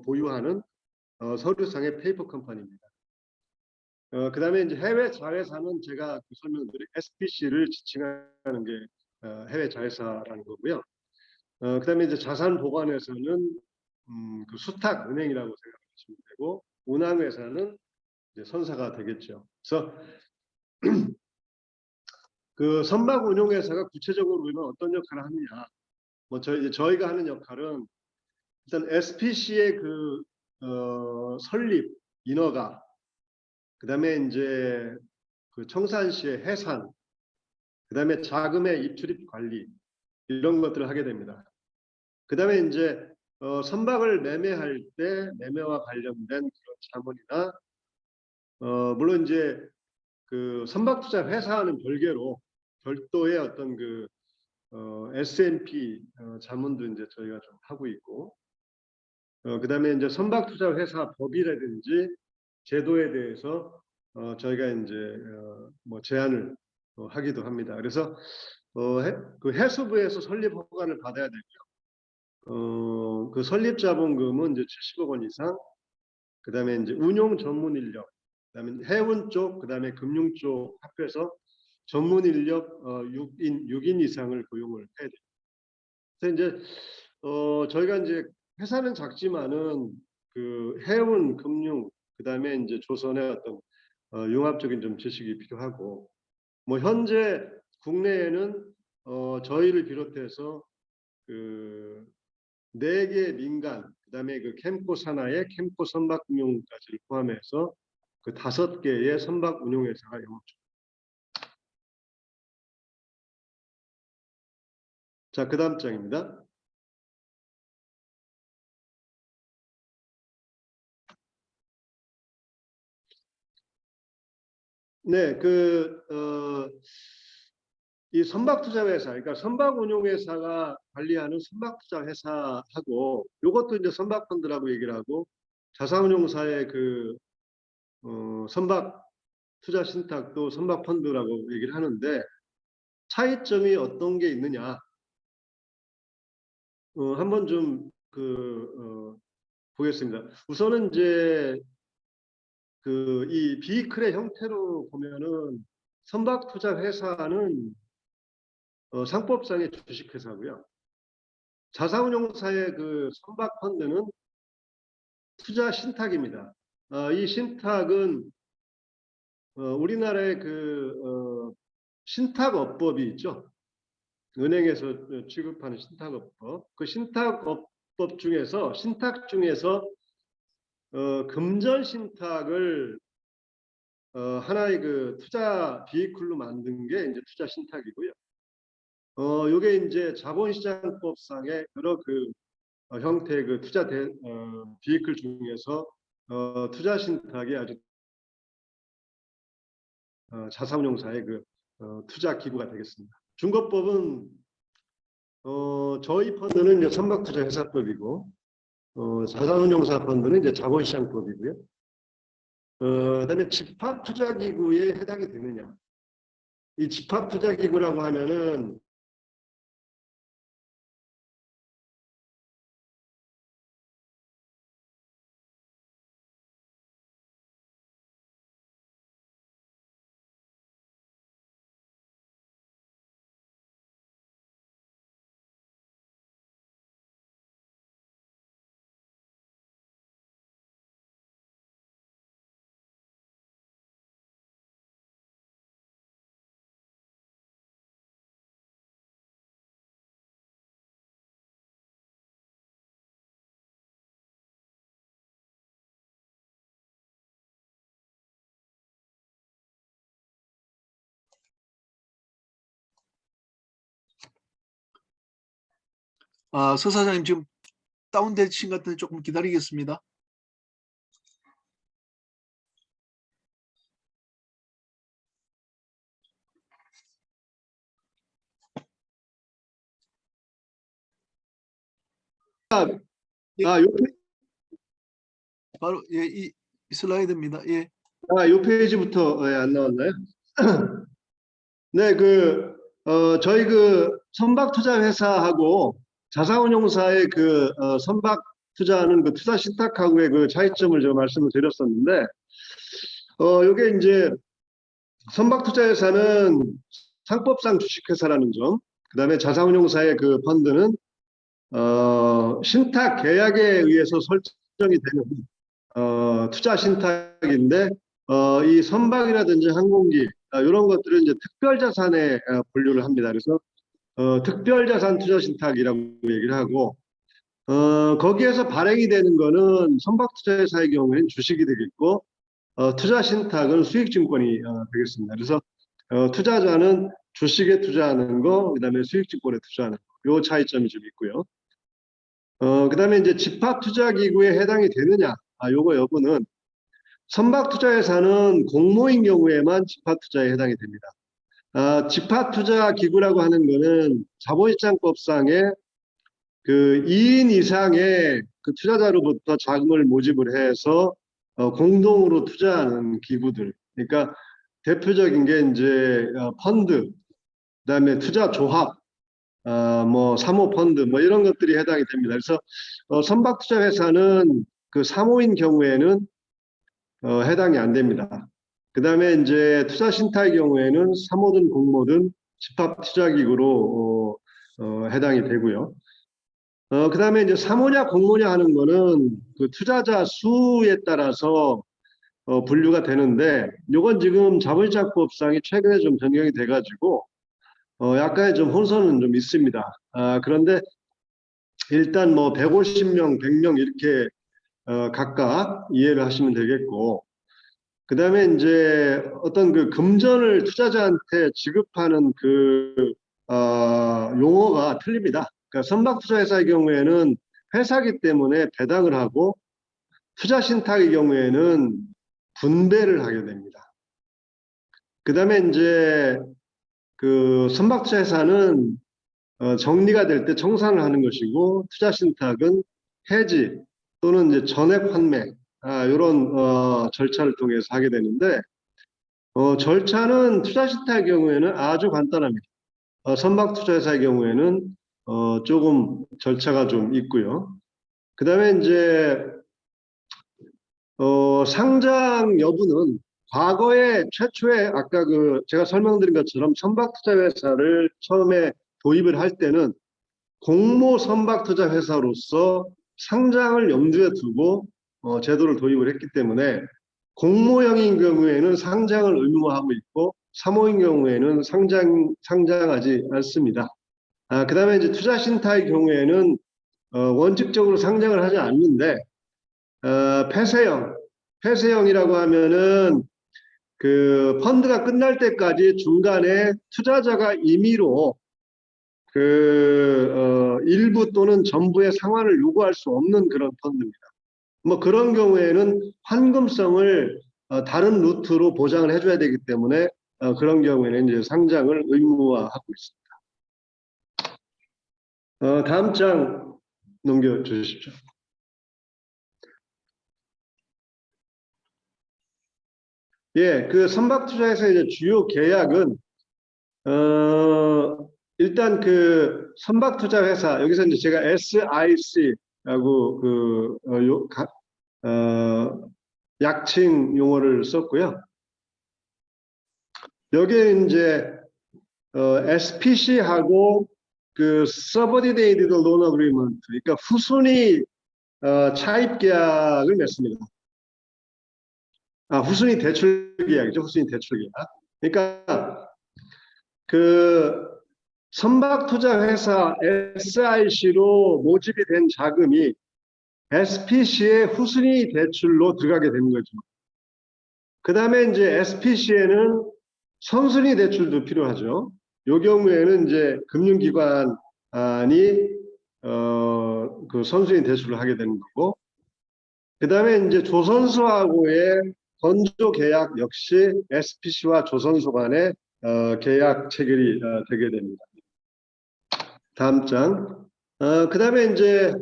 S1: 보유하는 서류상의 페이퍼 컴퍼니입니다. 그다음에 이제 해외 자회사는 제가 그 설명드린 SPC를 지칭하는 게 해외 자회사라는 거고요. 그다음에 이제 자산 보관회사는 그 수탁 은행이라고 생각하시면 되고 운항회사는 이제 선사가 되겠죠. 그래서 그 선박 운용회사가 구체적으로 우리는 어떤 역할을 하느냐? 뭐 저희가 하는 역할은 일단 SPC의 그 설립 인허가, 그다음에 이제 그 청산시의 해산, 그다음에 자금의 입출입 관리 이런 것들을 하게 됩니다. 그다음에 이제 선박을 매매할 때 매매와 관련된 그런 자문이나 물론 이제 그 선박투자 회사와는 별도의 어떤 그 S&P 자문도 이제 저희가 좀 하고 있고 그다음에 이제 선박투자 회사 법이라든지 제도에 대해서 저희가 이제 뭐 제안을 하기도 합니다. 그래서 그 해수부에서 설립 허가를 받아야 되고요. 그 설립 자본금은 이제 70억 원 이상, 그다음에 이제 운용 전문 인력, 그다음에 해운 쪽, 그다음에 금융 쪽 합해서 전문 인력 6인 이상을 고용을 해야 돼요. 그래서 이제 저희가 이제 회사는 작지만은 그 해운, 금융, 그다음에 이제 조선의 어떤 융합적인 좀 지식이 필요하고 뭐 현재 국내에는 저희를 비롯해서 그 4개 민간, 그다음에 그 캠코 산하의 캠코 선박운용까지를 포함해서 그 5개의 선박 운용회사가 영업 중. 자, 그 다음 장입니다. 네, 이 선박투자회사, 그러니까 선박운용회사가 관리하는 선박투자회사하고 이것도 이제 선박펀드라고 얘기를 하고 자산운용사의 그 선박투자신탁도 선박펀드라고 얘기를 하는데 차이점이 어떤 게 있느냐? 한번 좀 보겠습니다. 우선은 이제 그 이 비클의 형태로 보면은 선박투자회사는 상법상의 주식회사고요. 자산운용사의 그 선박 펀드는 투자 신탁입니다. 이 신탁은 우리나라의 그 신탁업법이 있죠. 은행에서 취급하는 신탁업법. 그 신탁업법 중에서 신탁 중에서 금전 신탁을 하나의 그 투자 비이클로 만든 게 이제 투자 신탁이고요. 요게 이제 자본시장법상의 여러 그 형태의 그 투자 비이클 중에서 투자 신탁이 아주 자산운용사의 그 투자 기구가 되겠습니다. 중거법은 저희 펀드는 이제 선박투자회사법이고 자산운용사 펀드는 이제 자본시장법이고요. 그다음에 집합투자기구에 해당이 되느냐? 이 집합투자기구라고 하면은
S2: 서 사장님 지금 다운되신 것 같은데 조금 기다리겠습니다.
S1: 요
S2: 바로 이 슬라이드입니다. 예.
S1: 요 페이지부터 안 나왔나요? 네, 저희 그 선박투자회사하고 자산운용사의 그 선박 투자하는 그 투자 신탁하고의 그 차이점을 제가 말씀을 드렸었는데, 요게 이제 선박투자회사는 상법상 주식회사라는 점, 그 다음에 자산운용사의 그 펀드는 신탁 계약에 의해서 설정이 되는 투자 신탁인데, 이 선박이라든지 항공기 이런 것들은 이제 특별자산에 분류를 합니다. 그래서 특별자산 투자 신탁이라고 얘기를 하고, 거기에서 발행이 되는 거는 선박투자회사의 경우에는 주식이 되겠고, 투자 신탁은 수익증권이 되겠습니다. 그래서 투자자는 주식에 투자하는 거, 그다음에 수익증권에 투자하는 거, 요 차이점이 좀 있고요. 그다음에 이제 집합투자기구에 해당이 되느냐, 요거 여부는 선박투자회사는 공모인 경우에만 집합투자에 해당이 됩니다. 집합투자기구라고 하는 거는 자본시장법상의 그 2인 이상의 그 투자자로부터 자금을 모집을 해서 공동으로 투자하는 기구들. 그러니까 대표적인 게 이제 펀드, 그다음에 투자조합, 뭐 사모펀드, 뭐 이런 것들이 해당이 됩니다. 그래서 선박투자회사는 그 사모인 경우에는 해당이 안 됩니다. 그다음에 이제 투자신탁의 경우에는 사모든 공모든 집합투자기구로 해당이 되고요. 그다음에 이제 사모냐 공모냐 하는 거는 그 투자자 수에 따라서 분류가 되는데, 요건 지금 자본시장법상이 최근에 좀 변경이 돼가지고 약간의 좀 혼선은 좀 있습니다. 그런데 일단 뭐 150명, 100명 이렇게 각각 이해를 하시면 되겠고, 그 다음에 이제 어떤 그 금전을 투자자한테 지급하는 그 용어가 틀립니다. 그러니까 선박투자회사의 경우에는 회사기 때문에 배당을 하고, 투자신탁의 경우에는 분배를 하게 됩니다. 그 다음에 이제 그 선박투자회사는 정리가 될 때 청산을 하는 것이고, 투자신탁은 해지 또는 이제 전액 환매 이런 절차를 통해서 하게 되는데, 절차는 투자신탁의 경우에는 아주 간단합니다. 선박투자회사의 경우에는 조금 절차가 좀 있고요. 그 다음에 이제 상장 여부는 과거에 최초에 아까 그 제가 설명드린 것처럼 선박투자회사를 처음에 도입을 할 때는 공모 선박 투자 회사로서 상장을 염두에 두고 제도를 도입을 했기 때문에 공모형인 경우에는 상장을 의무화하고 있고 사모인 경우에는 상장하지 않습니다. 그다음에 이제 투자 신탁의 경우에는 원칙적으로 상장을 하지 않는데 폐쇄형이라고 하면은 그 펀드가 끝날 때까지 중간에 투자자가 임의로 일부 또는 전부의 상환을 요구할 수 없는 그런 펀드입니다. 뭐 그런 경우에는 환금성을 다른 루트로 보장을 해줘야 되기 때문에 그런 경우에는 이제 상장을 의무화하고 있습니다. 다음 장 넘겨주십시오. 예, 그 선박투자에서 이제 주요 계약은 일단 그 선박투자회사 여기서 이제 제가 SIC라고 약칭 용어를 썼고요. 여기에 이제 SPC하고 그 Subordinated Loan Agreement, 그러니까 후순위 차입 계약을 맺습니다. 후순위 대출 계약이죠. 후순위 대출 계약. 그러니까 그 선박 투자 회사 SIC로 모집이 된 자금이 SPC의 후순위 대출로 들어가게 되는 거죠. 그 다음에 이제 SPC에는 선순위 대출도 필요하죠. 이 경우에는 이제 금융기관이 그 선순위 대출을 하게 되는 거고, 그 다음에 이제 조선소하고의 건조 계약 역시 SPC와 조선소 간의 계약 체결이 되게 됩니다. 다음 장. 그 다음에 이제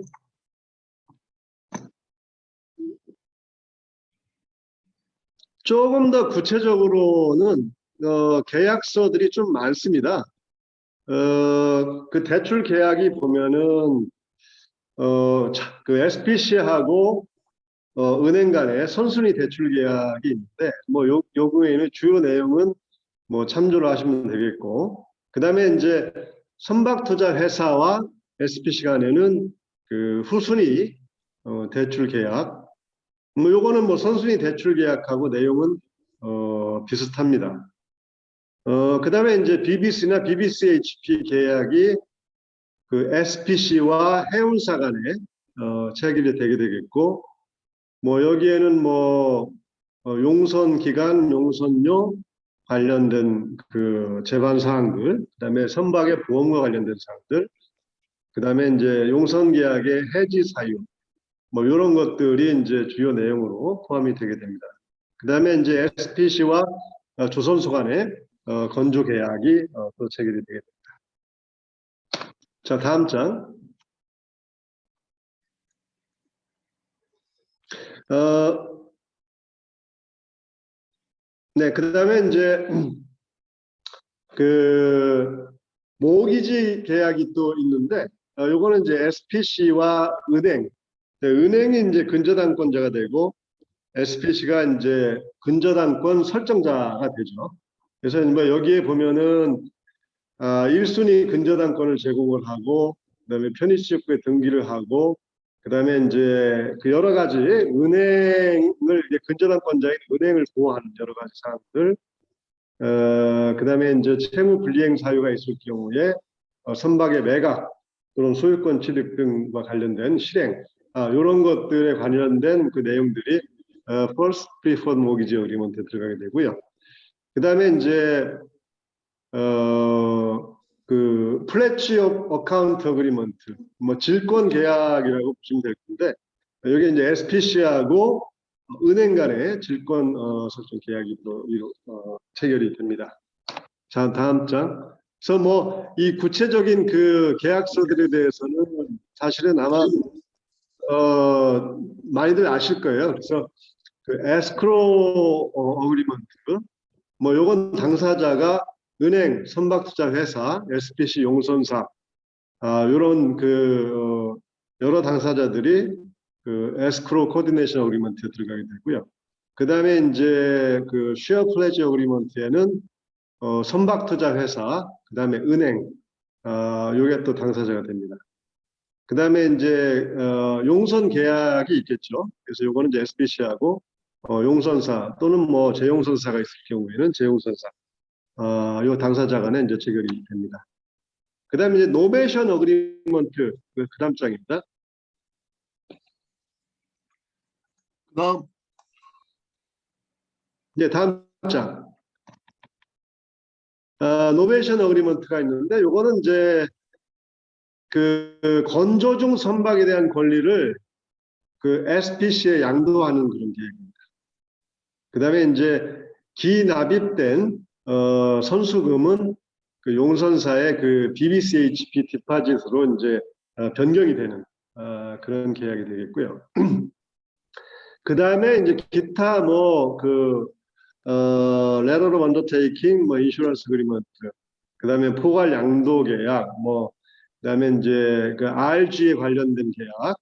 S1: 조금 더 구체적으로는 계약서들이 좀 많습니다. 그 대출 계약이 보면은 그 SPC하고 은행 간의 선순위 대출 계약이 있는데 뭐 요 경우에는 주요 내용은 뭐 참조를 하시면 되겠고, 그 다음에 이제 선박투자 회사와 SPC 간에는 그 후순위 대출 계약, 뭐 요거는 뭐 선순위 대출 계약하고 내용은 비슷합니다. 그 다음에 이제 BBC나 BBCHP 계약이 그 SPC와 해운사 간에 체결이 되게 되겠고, 뭐 여기에는 뭐 용선 기간, 용선료 관련된 그 제반 사항들, 그다음에 선박의 보험과 관련된 사항들, 그다음에 이제 용선 계약의 해지 사유, 뭐 이런 것들이 이제 주요 내용으로 포함이 되게 됩니다. 그다음에 이제 SPC와 조선소 간의 건조 계약이 또 체결이 되게 됩니다. 자, 다음 장. 네, 그다음에 이제 그 모기지 계약이 또 있는데 요거는 이제 SPC와 은행, 은행이 이제 근저당권자가 되고 SPC가 이제 근저당권 설정자가 되죠. 그래서 뭐 여기에 보면은 1순위 근저당권을 제공을 하고, 그다음에 편의시적부에 등기를 하고, 그다음에 이제 그 여러 가지 은행을 이제 근저당권자인 은행을 보호하는 여러 가지 사항들, 그다음에 이제 채무 불이행 사유가 있을 경우에 선박의 매각 또는 소유권 취득 등과 관련된 실행, 이런 것들에 관련된 그 내용들이 First Preferred Mortgage Agreement에 들어가게 되고요. 그다음에 이제 그 Pledge of Account Agreement, 뭐 질권 계약이라고 보시면 될 텐데, 여기 이제 SPC하고 은행 간의 질권 설정 계약이 또 체결이 됩니다. 자, 다음 장. 그래서 뭐 이 구체적인 그 계약서들에 대해서는 사실은 아마 많이들 아실 거예요. 그래서 그 escrow agreement, 뭐 요건 당사자가 은행, 선박투자회사, SPC 용선사, 요런 그 여러 당사자들이 그 escrow coordination agreement에 들어가게 되고요. 그 다음에 이제 그 share pledge agreement에는 선박투자회사, 그 다음에 은행, 요게 또 당사자가 됩니다. 그다음에 이제 용선 계약이 있겠죠. 그래서 요거는 이제 SPC하고 용선사 또는 뭐 재용선사가 있을 경우에는 재용선사 요 당사자 간에 이제 체결이 됩니다. 그다음에 이제 노베이션 어그리먼트 그 다음 장입니다.
S2: 그다음
S1: 이제 다음 장. 노베이션 어그리먼트가 있는데 요거는 이제 그 건조 중 선박에 대한 권리를 그 SPC에 양도하는 그런 계획입니다. 그다음에 이제 기납입된 선수금은 그 용선사의 그 BBCHP 디파짓으로 이제 변경이 되는 그런 계약이 되겠고요. 그 다음에 이제 기타 뭐그 letter of undertaking, 뭐 인슈런스 그리먼트, 그 다음에 포괄 양도 계약, 뭐 그다음에 이제 그 RG에 관련된 계약,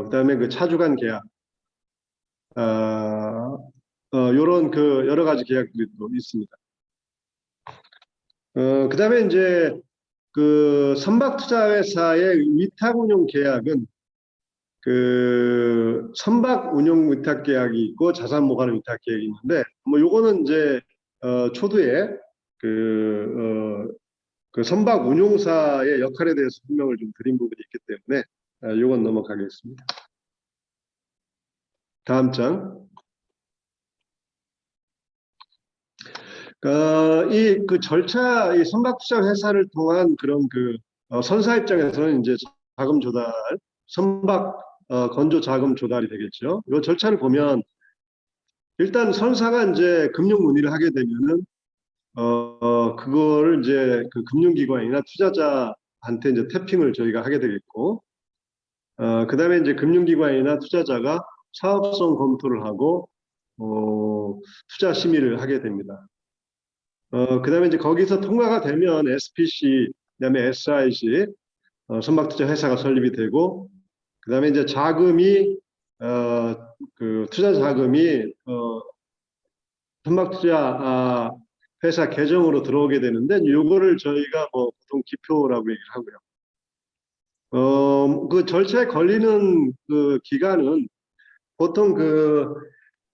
S1: 그다음에 그 차주간 계약, 요런 그 여러 가지 계약들이 또 있습니다. 그다음에 이제 그 선박투자회사의 위탁운용 계약은 그 선박운용 위탁 계약이 있고 자산보관 위탁 계약이 있는데 뭐 요거는 이제 초두에 그 선박운용사의 역할에 대해서 설명을 좀 드린 부분이 있기 때문에 요건 넘어가겠습니다. 다음 장. 이 그 절차, 이 선박투자 회사를 통한 그런 그 선사 입장에서는 이제 자금 조달, 선박 건조 자금 조달이 되겠죠. 이 절차를 보면 일단 선사가 이제 금융 문의를 하게 되면은 그거를 이제 그 금융기관이나 투자자한테 이제 태핑을 저희가 하게 되겠고, 그다음에 이제 금융기관이나 투자자가 사업성 검토를 하고 투자 심의를 하게 됩니다. 그다음에 이제 거기서 통과가 되면 SPC, 그다음에 SIC, 선박투자 회사가 설립이 되고, 그다음에 이제 자금이 그 투자 자금이 선박투자 회사 계정으로 들어오게 되는데, 요거를 저희가 뭐 보통 기표라고 얘기를 하고요. 그 절차에 걸리는 그 기간은 보통 그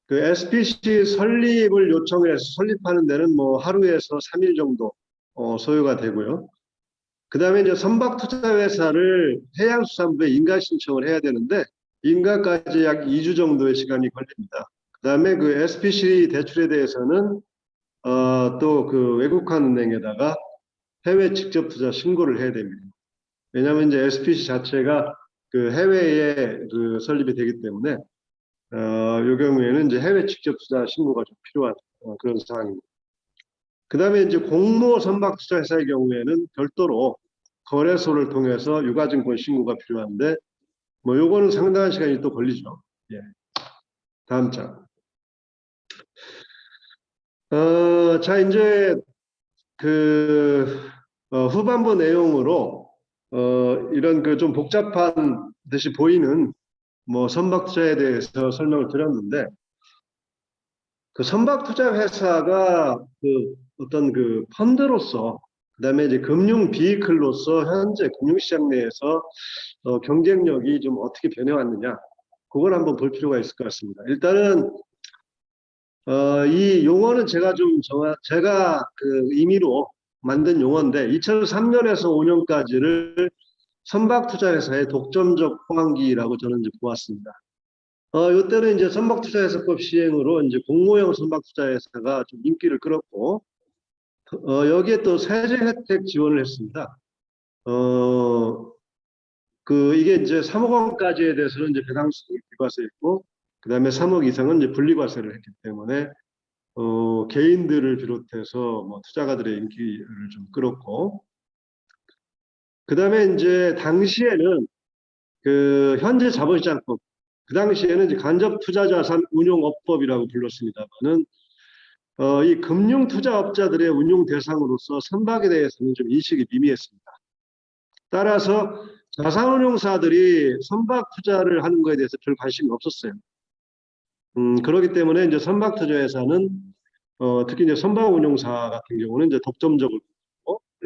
S1: SPC 설립을 요청해서 설립하는 데는 뭐 하루에서 3일 정도 소요가 되고요. 그 다음에 이제 선박투자회사를 해양수산부에 인가 신청을 해야 되는데 인가까지 약 2주 정도의 시간이 걸립니다. 그 다음에 그 SPC 대출에 대해서는 또 그 외국한 은행에다가 해외 직접 투자 신고를 해야 됩니다. 왜냐하면 이제 SPC 자체가 그 해외에 그 설립이 되기 때문에 이 경우에는 이제 해외 직접 투자 신고가 좀 필요한 그런 상황입니다. 그 다음에 이제 공모 선박 투자 회사의 경우에는 별도로 거래소를 통해서 유가증권 신고가 필요한데 뭐 요거는 상당한 시간이 또 걸리죠. 예. 다음 장. 자 이제 그 후반부 내용으로 이런 그 좀 복잡한 듯이 보이는 뭐 선박 투자에 대해서 설명을 드렸는데 그 선박 투자 회사가 그 어떤 그 펀드로서 그다음에 이제 금융 비이클로서 현재 금융시장 내에서 경쟁력이 좀 어떻게 변해왔느냐 그걸 한번 볼 필요가 있을 것 같습니다. 일단은 이 용어는 제가 그 임의로 만든 용어인데 2003년에서 5년까지를 선박투자회사의 독점적 호황기라고 저는 이제 보았습니다. 이때는 이제 선박투자회사법 시행으로 이제 공모형 선박투자회사가 좀 인기를 끌었고, 여기에 또 세제 혜택 지원을 했습니다. 이게 이제 3억 원까지에 대해서는 이제 배당수 비과세했고, 그 다음에 3억 이상은 이제 분리과세를 했기 때문에, 개인들을 비롯해서 뭐 투자가들의 인기를 좀 끌었고, 그 다음에 이제 당시에는 그 현재 자본시장법, 그 당시에는 이제 간접투자자산 운용업법이라고 불렀습니다만은 이 금융투자업자들의 운용 대상으로서 선박에 대해서는 좀 인식이 미미했습니다. 따라서 자산운용사들이 선박 투자를 하는 것에 대해서 별 관심이 없었어요. 그렇기 때문에 이제 선박투자회사는 특히 이제 선박운용사 같은 경우는 이제 독점적으로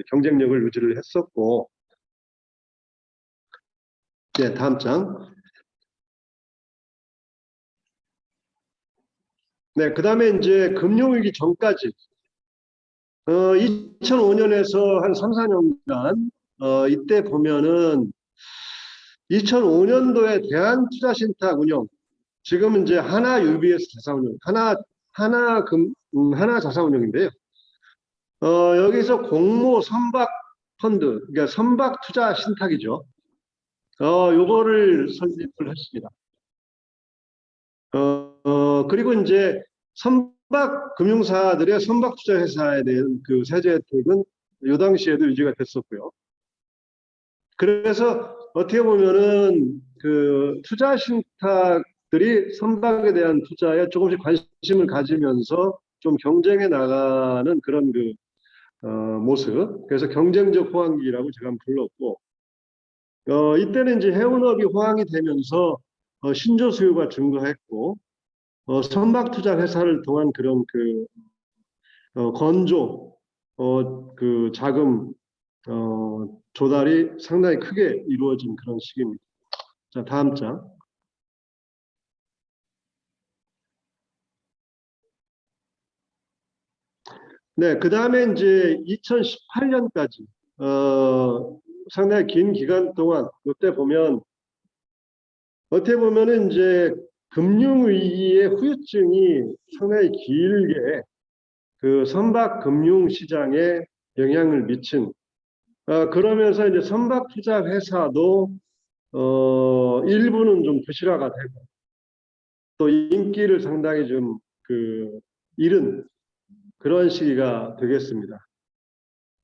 S1: 경쟁력을 유지를 했었고, 네, 다음 장. 네, 그 다음에 이제 금융위기 전까지 2005년에서 한 3, 4년간 이때 보면은 2005년도에 대한투자신탁 운용, 지금 이제 하나 UBS 자산운용, 하나 자산운용인데요. 여기서 공모 선박 펀드, 그러니까 선박 투자 신탁이죠. 요거를 설립을 했습니다. 그리고 이제 선박 금융사들의 선박 투자 회사에 대한 그 세제 혜택은 요 당시에도 유지가 됐었고요. 그래서 어떻게 보면은 그 투자 신탁들이 선박에 대한 투자에 조금씩 관심을 가지면서 좀 경쟁해 나가는 그런 그 모습. 그래서 경쟁적 호황기라고 제가 한번 불렀고, 이때는 이제 해운업이 호황이 되면서 신조 수요가 증가했고, 선박 투자 회사를 통한 그런 그 건조, 그 자금 조달이 상당히 크게 이루어진 그런 시기입니다. 자, 다음 장. 네, 그 다음에 이제 2018년까지 상당히 긴 기간 동안 이때 보면 어떻게 보면은 이제 금융위기의 후유증이 상당히 길게 그 선박 금융 시장에 영향을 미친 그러면서 이제 선박 투자 회사도 일부는 좀 부실화가 되고 또 인기를 상당히 좀 그 잃은 그런 시기가 되겠습니다.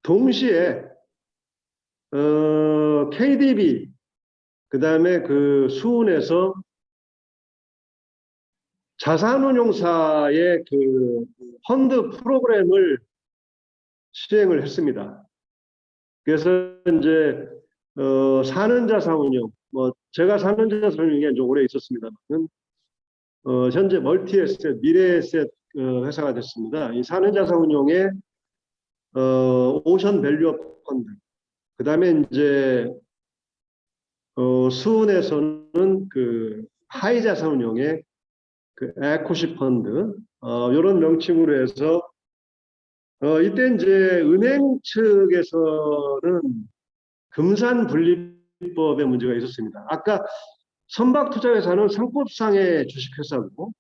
S1: 동시에 KDB 그다음에 그 수은에서 자산운용사의 그 펀드 프로그램을 시행을 했습니다. 그래서 이제 사는 자산운용, 뭐 제가 사는 자산운용에 좀 오래 있었습니다만 현재 멀티에셋, 미래에셋 회사가 됐습니다. 이 사는 자산운용의 오션 밸류업 펀드, 그 다음에 이제 수은에서는 그 하이 자산운용의 그 에코시 펀드, 이런 명칭으로 해서 이때 이제 은행 측에서는 금산 분리법의 문제가 있었습니다. 아까 선박 투자 회사는 상법상의 주식회사고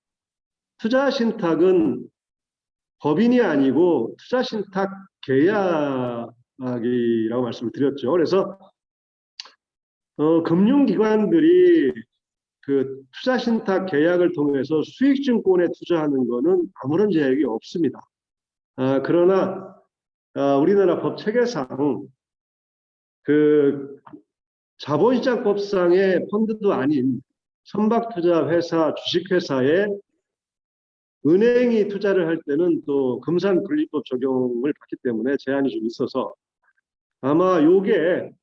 S1: 투자 신탁은 법인이 아니고 투자 신탁 계약이라고 말씀을 드렸죠. 그래서 금융기관들이 그 투자 신탁 계약을 통해서 수익증권에 투자하는 것은 아무런 제약이 없습니다. 그러나 우리나라 법 체계상 그 자본시장법상의 펀드도 아닌 선박투자회사, 주식회사에 은행이 투자를 할 때는 또 금산분리법 적용을 받기 때문에 제한이 좀 있어서 아마 요게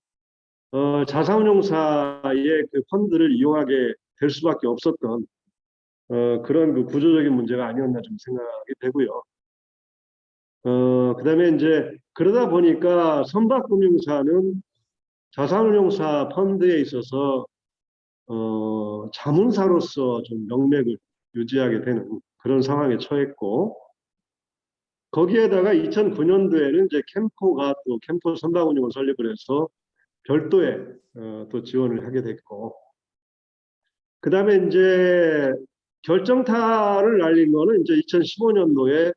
S1: 자산운용사의 그 펀드를 이용하게 될 수밖에 없었던 그런 그 구조적인 문제가 아니었나 좀 생각이 되고요. 그다음에 이제 그러다 보니까 선박금융사는 자산운용사 펀드에 있어서 자문사로서 좀 명맥을 유지하게 되는 그런 상황에 처했고 거기에다가 2009년도에는 이제 캠포가 또 캠포 선박운용을 설립을 해서 별도의 또 지원을 하게 됐고 그 다음에 이제 결정타를 날린 거는 이제 2015년도에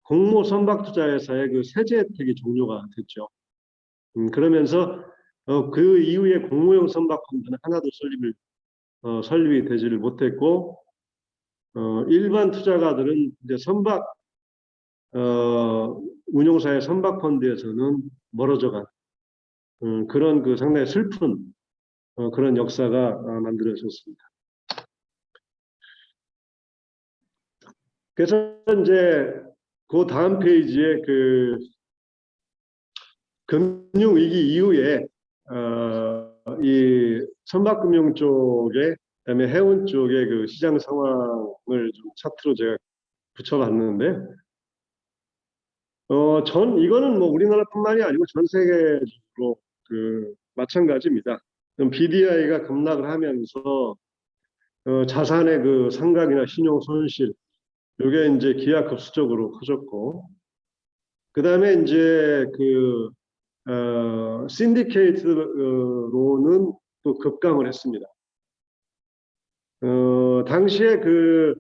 S1: 공모 선박투자회사의 그 세제 혜택이 종료가 됐죠. 그러면서 그 이후에 공모형 선박 펀드는 하나도 설립이 되지를 못했고 일반 투자가들은 이제 선박 운용사의 선박 펀드에서는 멀어져간 그런 그 상당히 슬픈 그런 역사가 만들어졌습니다. 그래서 이제 그 다음 페이지에 그 금융위기 이후에 이 선박금융 쪽에 그다음에 해운 쪽의 그 시장 상황을 좀 차트로 제가 붙여봤는데 이거는 뭐 우리나라뿐만이 아니고 전 세계적으로 그 마찬가지입니다. BDI가 급락을 하면서 자산의 그 상각이나 신용 손실, 이게 이제 기하급수적으로 커졌고, 그 다음에 이제 그 신디케이트 론은 또 급감을 했습니다. 당시에 그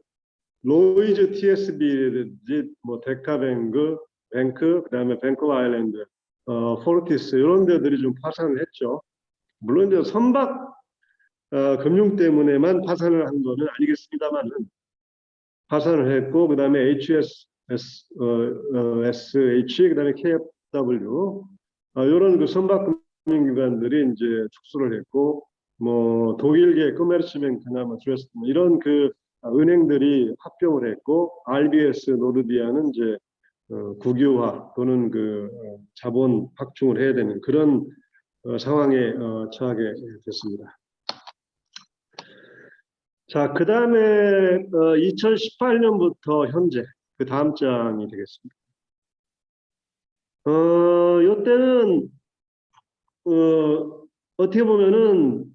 S1: 로이즈 TSB, 뭐 데카뱅크, 그다음에 뱅크 오브 아일랜드, 포르티스 이런 데들이 좀 파산을 했죠. 물론 이제 선박 금융 때문에만 파산을 한 거는 아니겠습니다만은 파산을 했고, 그다음에 SH, 그다음에 KFW 이런 그 선박 금융기관들이 이제 축소를 했고, 뭐 독일계 코메르츠뱅크나 뭐 드레스덴 이런 그 은행들이 합병을 했고, RBS 노르디아는 이제 국유화 또는 그 자본 확충을 해야 되는 그런 상황에 처하게 됐습니다. 자, 그 다음에 2018년부터 현재 그 다음 장이 되겠습니다. 이때는 어떻게 보면은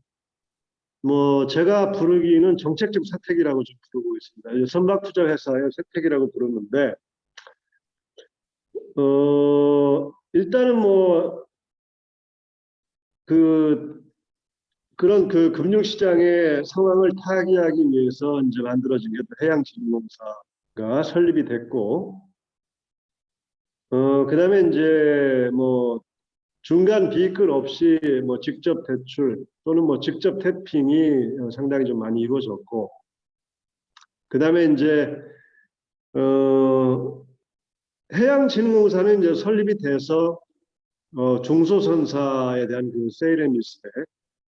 S1: 뭐 제가 부르기는 정책적 사택이라고 좀 부르고 있습니다. 선박투자회사의 사택이라고 부르는데 일단은 뭐 그런 그 금융시장의 상황을 타개하기 위해서 이제 만들어진 게 해양진흥공사가 설립이 됐고, 그다음에 이제 뭐 중간 비익글 없이 뭐 직접 대출 또는 뭐 직접 태핑이 상당히 좀 많이 이루어졌고, 그다음에 이제 해양진흥공사는 이제 설립이 돼서 중소선사에 대한 그 세일 앤 리스펙,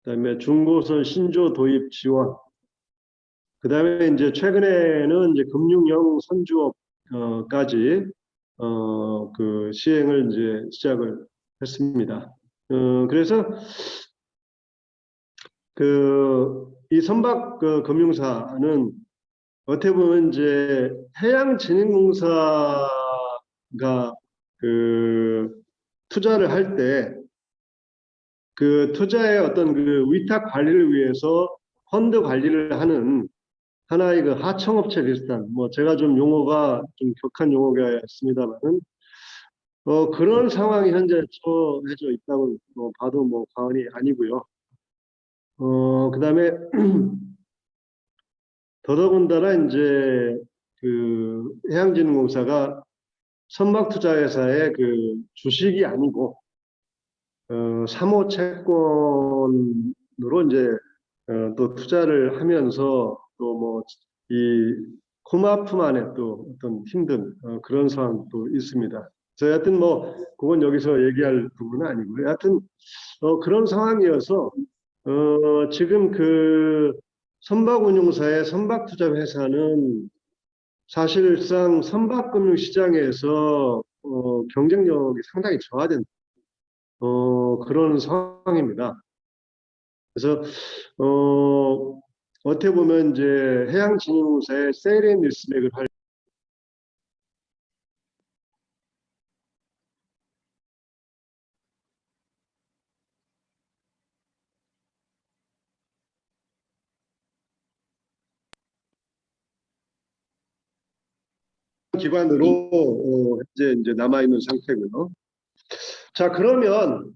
S1: 그다음에 중고선 신조 도입 지원, 그다음에 이제 최근에는 이제 금융형 선주업까지 그 시행을 이제 시작을 했습니다. 그래서 이 선박 금융사는 어떻게 보면 이제 해양진흥공사가 그 투자를 할 때 그 투자의 어떤 그 위탁 관리를 위해서 펀드 관리를 하는 하나의 그 하청업체 비슷한, 뭐 제가 좀 용어가 좀 격한 용어가 있습니다만은 그런 상황이 현재 처해져 있다고 봐도 뭐 과언이 아니고요. 그다음에 더더군다나 이제 그 해양진흥공사가 선박투자회사의 그 주식이 아니고 사모채권으로 이제 또 투자를 하면서 또 뭐 이 코마프만의 또 어떤 힘든 그런 상황도 있습니다. 그래서 하여튼 뭐 그건 여기서 얘기할 부분은 아니고요. 하여튼 그런 상황이어서 지금 그 선박운용사의 선박투자회사는 사실상 선박금융시장에서 경쟁력이 상당히 저하된 그런 상황입니다. 그래서 어떻게 보면 이제 해양진흥공사의 세일 앤 리스펙을 할 기관으로 이제 남아 있는 상태고요. 자, 그러면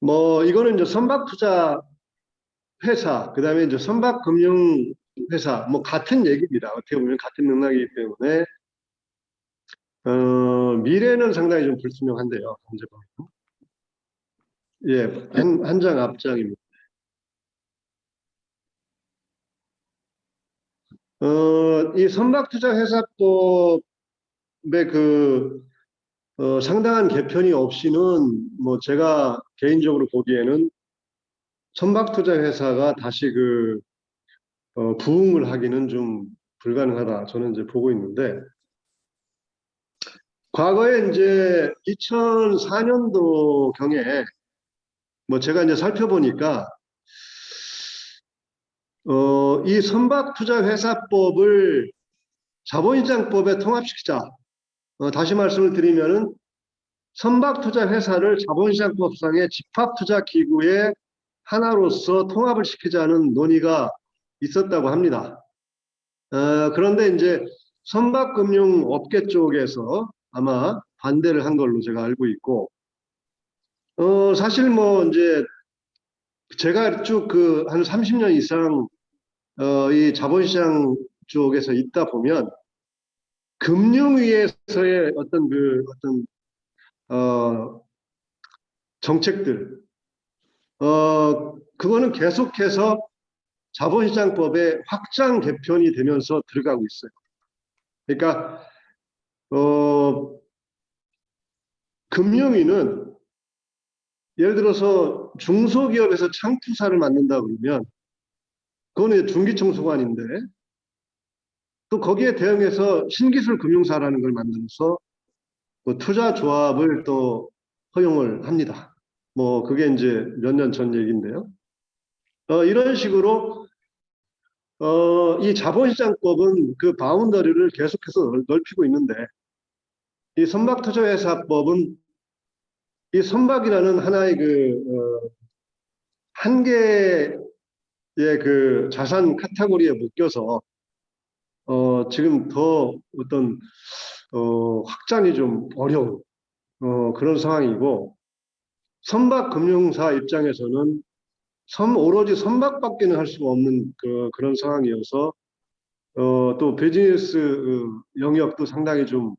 S1: 뭐 이거는 이제 선박투자 회사, 그다음에 이제 선박금융 회사, 뭐 같은 얘기입니다. 어떻게 보면 같은 맥락이기 때문에 미래는 상당히 좀 불투명한데요. 현재 보면. 예, 한 장 앞장입니다. 이 선박투자회사법의 그 상당한 개편이 없이는 뭐 제가 개인적으로 보기에는 선박투자회사가 다시 그 부흥을 하기는 좀 불가능하다. 저는 이제 보고 있는데, 과거에 이제 2004년도 경에 뭐 제가 이제 살펴보니까 이 선박투자회사법을 자본시장법에 통합시키자. 다시 말씀을 드리면은 선박투자회사를 자본시장법상의 집합투자기구의 하나로서 통합을 시키자는 논의가 있었다고 합니다. 그런데 이제 선박금융업계 쪽에서 아마 반대를 한 걸로 제가 알고 있고, 사실 뭐 이제 제가 쭉 그 한 30년 이상 이 자본시장 쪽에서 있다 보면 금융위에서의 어떤 정책들, 그거는 계속해서 자본시장법의 확장 개편이 되면서 들어가고 있어요. 그러니까 금융위는 예를 들어서 중소기업에서 창투사를 만든다 그러면 그거는 중기청소관인데, 또 거기에 대응해서 신기술 금융사라는 걸 만들어서 그 투자조합을 또 허용을 합니다. 뭐 그게 이제 몇 년 전 얘기인데요. 이런 식으로 이 자본시장법은 그 바운더리를 계속해서 넓히고 있는데, 이 선박투자회사법은 이 선박이라는 하나의 한 개의 그 자산 카테고리에 묶여서 지금 더 어떤 확장이 좀 어려운 그런 상황이고, 선박금융사 입장에서는 오로지 선박밖에는 할 수가 없는 그런 상황이어서 또 비즈니스 영역도 상당히 좀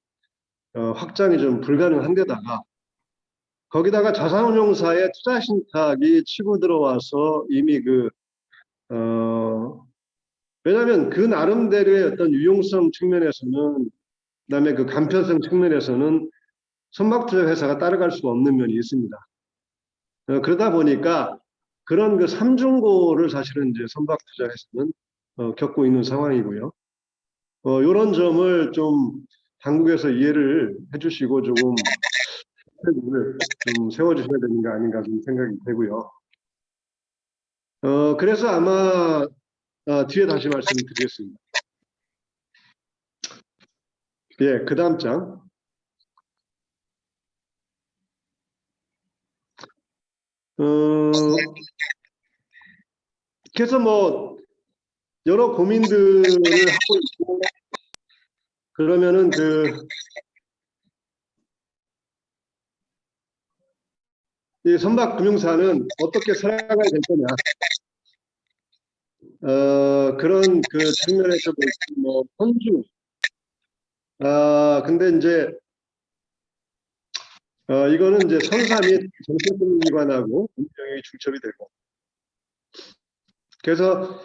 S1: 확장이 좀 불가능한 데다가, 거기다가 자산운용사의 투자 신탁이 치고 들어와서 이미 왜냐하면 그 나름대로의 어떤 유용성 측면에서는, 그다음에 그 간편성 측면에서는 선박투자 회사가 따라갈 수가 없는 면이 있습니다. 그러다 보니까 그런 그 삼중고를 사실은 이제 선박투자 회사는 겪고 있는 상황이고요. 이런 점을 좀 당국에서 이해를 해주시고 조금 대책을 좀 세워주셔야 되는 게 아닌가 좀 생각이 되고요. 그래서 아마 뒤에 다시 말씀드리겠습니다. 예, 그 다음 장. 그래서 뭐 여러 고민들을 하고 있고, 그러면은 이 선박금융사는 어떻게 살아가야 될 거냐, 그런 그 측면에서 뭐 선주, 근데 이제 이거는 이제 선사 및 정책금융기관하고 운영이 중첩이 되고, 그래서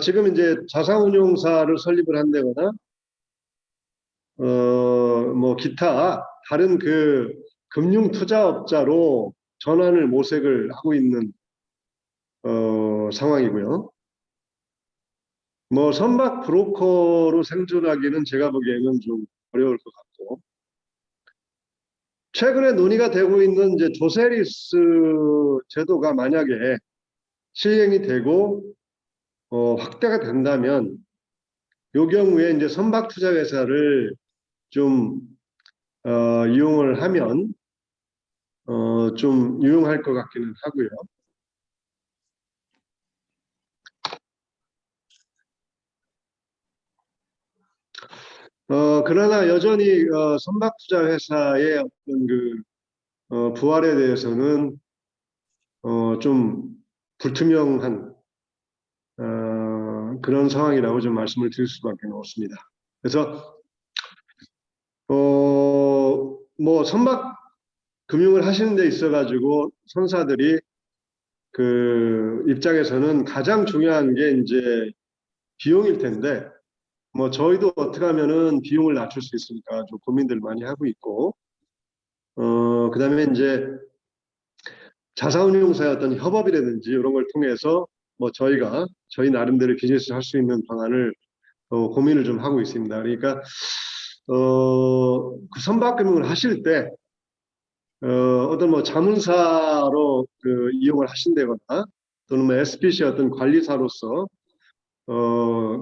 S1: 지금 이제 자산운용사를 설립을 한다거나 뭐 기타 다른 그 금융투자업자로 전환을 모색을 하고 있는 상황이고요. 뭐 선박 브로커로 생존하기는 제가 보기에는 좀 어려울 것 같고, 최근에 논의가 되고 있는 이제 조세리스 제도가 만약에 시행이 되고 확대가 된다면, 요 경우에 이제 선박 투자 회사를 좀 이용을 하면 좀 유용할 것 같기는 하고요. 그러나 여전히 선박 투자 회사의 어떤 부활에 대해서는 좀 불투명한 그런 상황이라고 좀 말씀을 드릴 수밖에 없습니다. 그래서 뭐 선박 금융을 하시는 데 있어 가지고 선사들이 그 입장에서는 가장 중요한 게 이제 비용일 텐데, 뭐 저희도 어떻게 하면은 비용을 낮출 수 있을까 좀 고민들 많이 하고 있고, 그다음에 이제 자산운용사의 어떤 협업이라든지 이런 걸 통해서 뭐 저희 나름대로 비즈니스 할 수 있는 방안을 고민을 좀 하고 있습니다. 그러니까 그 선박금융을 하실 때 어떤 뭐 자문사로 이용을 하신다거나, 또는 뭐 SPC 어떤 관리사로서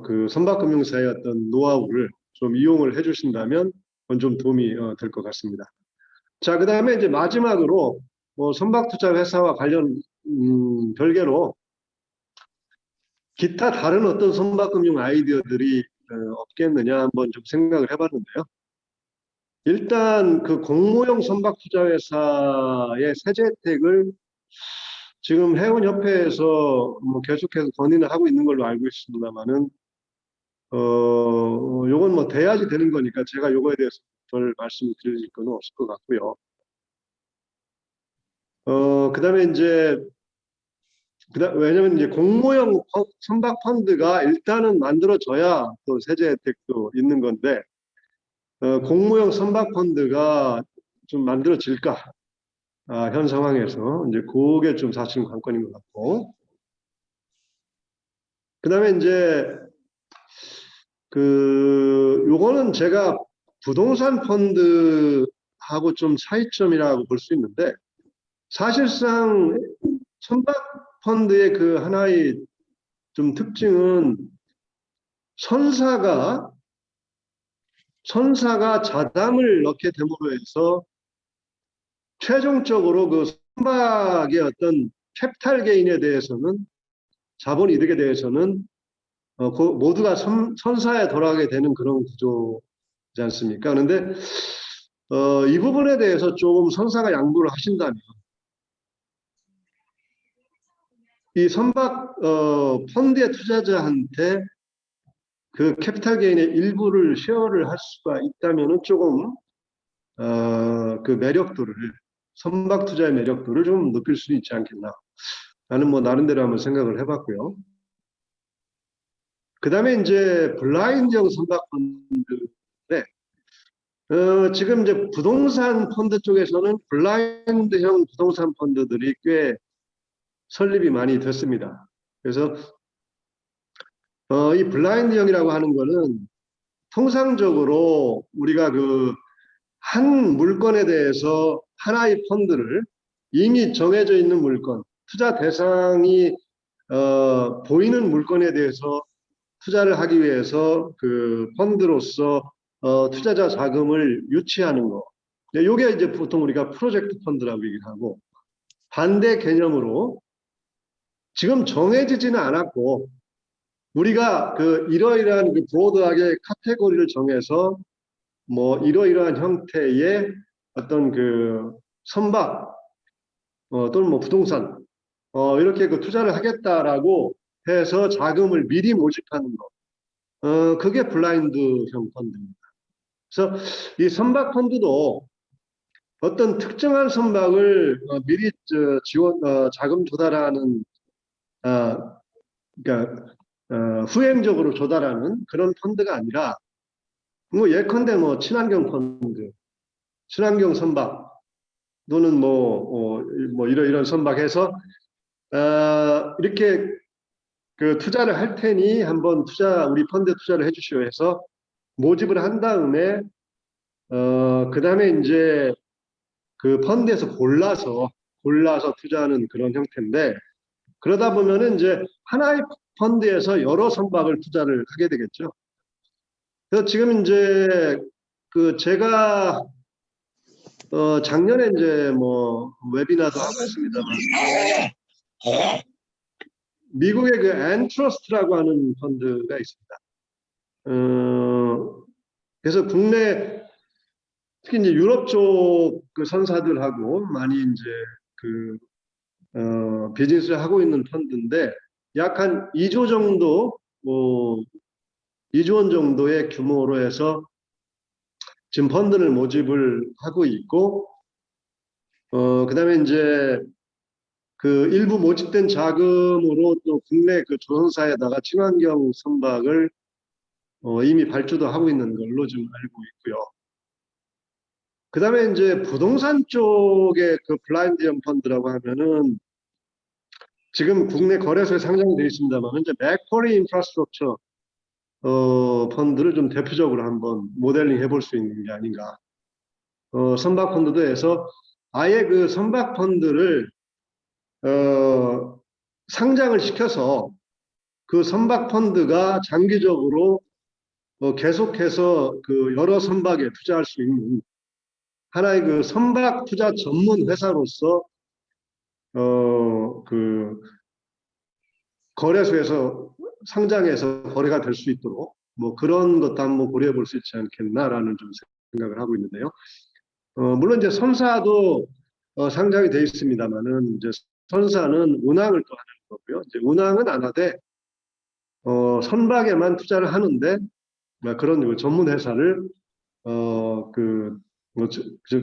S1: 그 선박금융사의 어떤 노하우를 좀 이용을 해주신다면 그건 좀 도움이 될 것 같습니다. 자, 그다음에 이제 마지막으로 뭐 선박 투자 회사와 관련 별개로 기타 다른 어떤 선박금융 아이디어들이 없겠느냐 한번 좀 생각을 해봤는데요. 일단 그 공모형 선박 투자 회사의 세제 혜택을 지금 해운협회에서 뭐 계속해서 건의를 하고 있는 걸로 알고 있습니다만은 요건 뭐 돼야지 되는 거니까 제가 요거에 대해서 별 말씀을 드릴 건 없을 것 같고요. 그다음에 이제 왜냐면 이제 공모형 선박 펀드가 일단은 만들어져야 또 세제 혜택도 있는 건데 공모형 선박 펀드가 좀 만들어질까? 현 상황에서 이제 그게 좀 사실은 관건인 것 같고, 그다음에 이제 요거는 제가 부동산 펀드하고 좀 차이점이라고 볼 수 있는데, 사실상 선박 펀드의 그 하나의 좀 특징은 선사가 자담을 넣게 됨으로 해서 최종적으로 그 선박의 어떤 캐피탈 게인에 대해서는 자본 이득에 대해서는 모두가 선사에 돌아가게 되는 그런 구조지 않습니까? 그런데 이 부분에 대해서 조금 선사가 양보를 하신다면 이 선박 펀드의 투자자한테 그 캐피탈 게인의 일부를 쉐어를 할 수가 있다면은 조금 그 매력도를 선박 투자의 매력도를 좀 높일 수 있지 않겠나. 나는 뭐 나름대로 한번 생각을 해봤고요. 그 다음에 이제 블라인드형 선박 펀드인데 지금 이제 부동산 펀드 쪽에서는 블라인드형 부동산 펀드들이 꽤 설립이 많이 됐습니다. 그래서 이 블라인드형이라고 하는 거는 통상적으로 우리가 그 한 물건에 대해서 하나의 펀드를 이미 정해져 있는 물건, 투자 대상이 보이는 물건에 대해서 투자를 하기 위해서 그 펀드로서 투자자 자금을 유치하는 거. 이게 이제 보통 우리가 프로젝트 펀드라고 얘기를 하고, 반대 개념으로 지금 정해지지는 않았고 우리가 그 이러이러한 그 브로드하게 카테고리를 정해서 뭐 이러이러한 형태의 어떤 그 선박 또는 뭐 부동산 이렇게 그 투자를 하겠다라고 해서 자금을 미리 모집하는 거. 그게 블라인드형 펀드입니다. 그래서 이 선박 펀드도 어떤 특정한 선박을 미리 자금 조달하는 그러니까 후행적으로 조달하는 그런 펀드가 아니라 뭐 예컨대 뭐 친환경 펀드, 친환경 선박 또는 뭐 이런 선박해서 이렇게 그 투자를 할 테니 한번 우리 펀드에 투자를 해주시오 해서 모집을 한 다음에 그 다음에 이제 그 펀드에서 골라서 투자하는 그런 형태인데, 그러다 보면은 이제 하나의 펀드에서 여러 선박을 투자를 하게 되겠죠. 그래서 지금 이제 그 제가 작년에 이제 뭐 웨비나도 하고 있습니다만 미국의 그 엔트러스트라고 하는 펀드가 있습니다. 그래서 국내 특히 이제 유럽 쪽 그 선사들하고 많이 이제 그 비즈니스를 하고 있는 펀드인데 약 한 2조 정도 2조 원 정도의 규모로 해서 지금 펀드를 모집을 하고 있고 그다음에 이제 그 일부 모집된 자금으로 또 국내 그 조선사에다가 친환경 선박을 이미 발주도 하고 있는 걸로 지금 알고 있고요. 그 다음에 이제 부동산 쪽의 그 블라인드형 펀드라고 하면은 지금 국내 거래소에 상장이 되어 있습니다만 이제 맥쿼리 인프라스트럭처 펀드를 좀 대표적으로 한번 모델링 해볼 수 있는 게 아닌가. 선박 펀드도 해서 아예 그 선박 펀드를 상장을 시켜서 그 선박 펀드가 장기적으로 계속해서 그 여러 선박에 투자할 수 있는 하나의 그 선박 투자 전문 회사로서 그 거래소에서 상장해서 거래가 될 수 있도록 뭐 그런 것도 한번 고려해 볼 수 있지 않겠나라는 좀 생각을 하고 있는데요. 물론 이제 선사도 상장이 되어 있습니다만은 이제 선사는 운항을 또 하는 거고요. 이제 운항은 안 하되 선박에만 투자를 하는데 그런 전문 회사를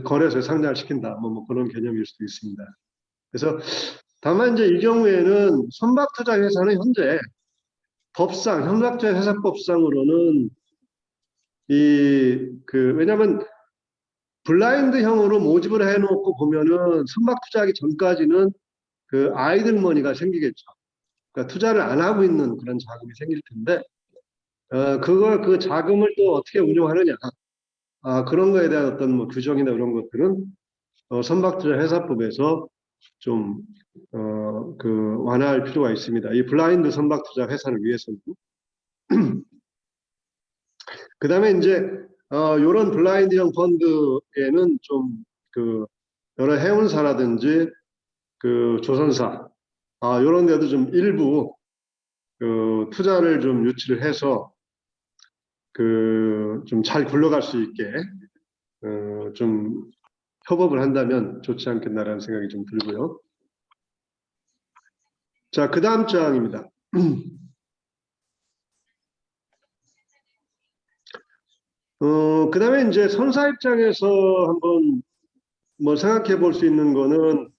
S1: 거래소에 상장을 시킨다 뭐 그런 개념일 수도 있습니다. 그래서 다만 이제 이 경우에는 선박 투자 회사는 현재 법상 선박 투자 회사법상으로는 왜냐하면 블라인드형으로 모집을 해놓고 보면은 선박 투자하기 전까지는 그 아이들 머니가 생기겠죠. 그러니까 투자를 안 하고 있는 그런 자금이 생길 텐데, 그 자금을 또 어떻게 운용하느냐. 그런 거에 대한 어떤 뭐 규정이나 이런 것들은 선박 투자 회사법에서 좀, 완화할 필요가 있습니다. 이 블라인드 선박 투자 회사를 위해서는. 그 다음에 이제, 요런 블라인드형 펀드에는 좀, 여러 해운사라든지, 조선사, 요런 데도 좀 일부, 투자를 좀 유치를 해서, 좀 잘 굴러갈 수 있게, 좀 협업을 한다면 좋지 않겠나라는 생각이 좀 들고요. 자, 그 다음 장입니다. 그 다음에 이제 선사 입장에서 한번 뭐 생각해 볼 수 있는 거는,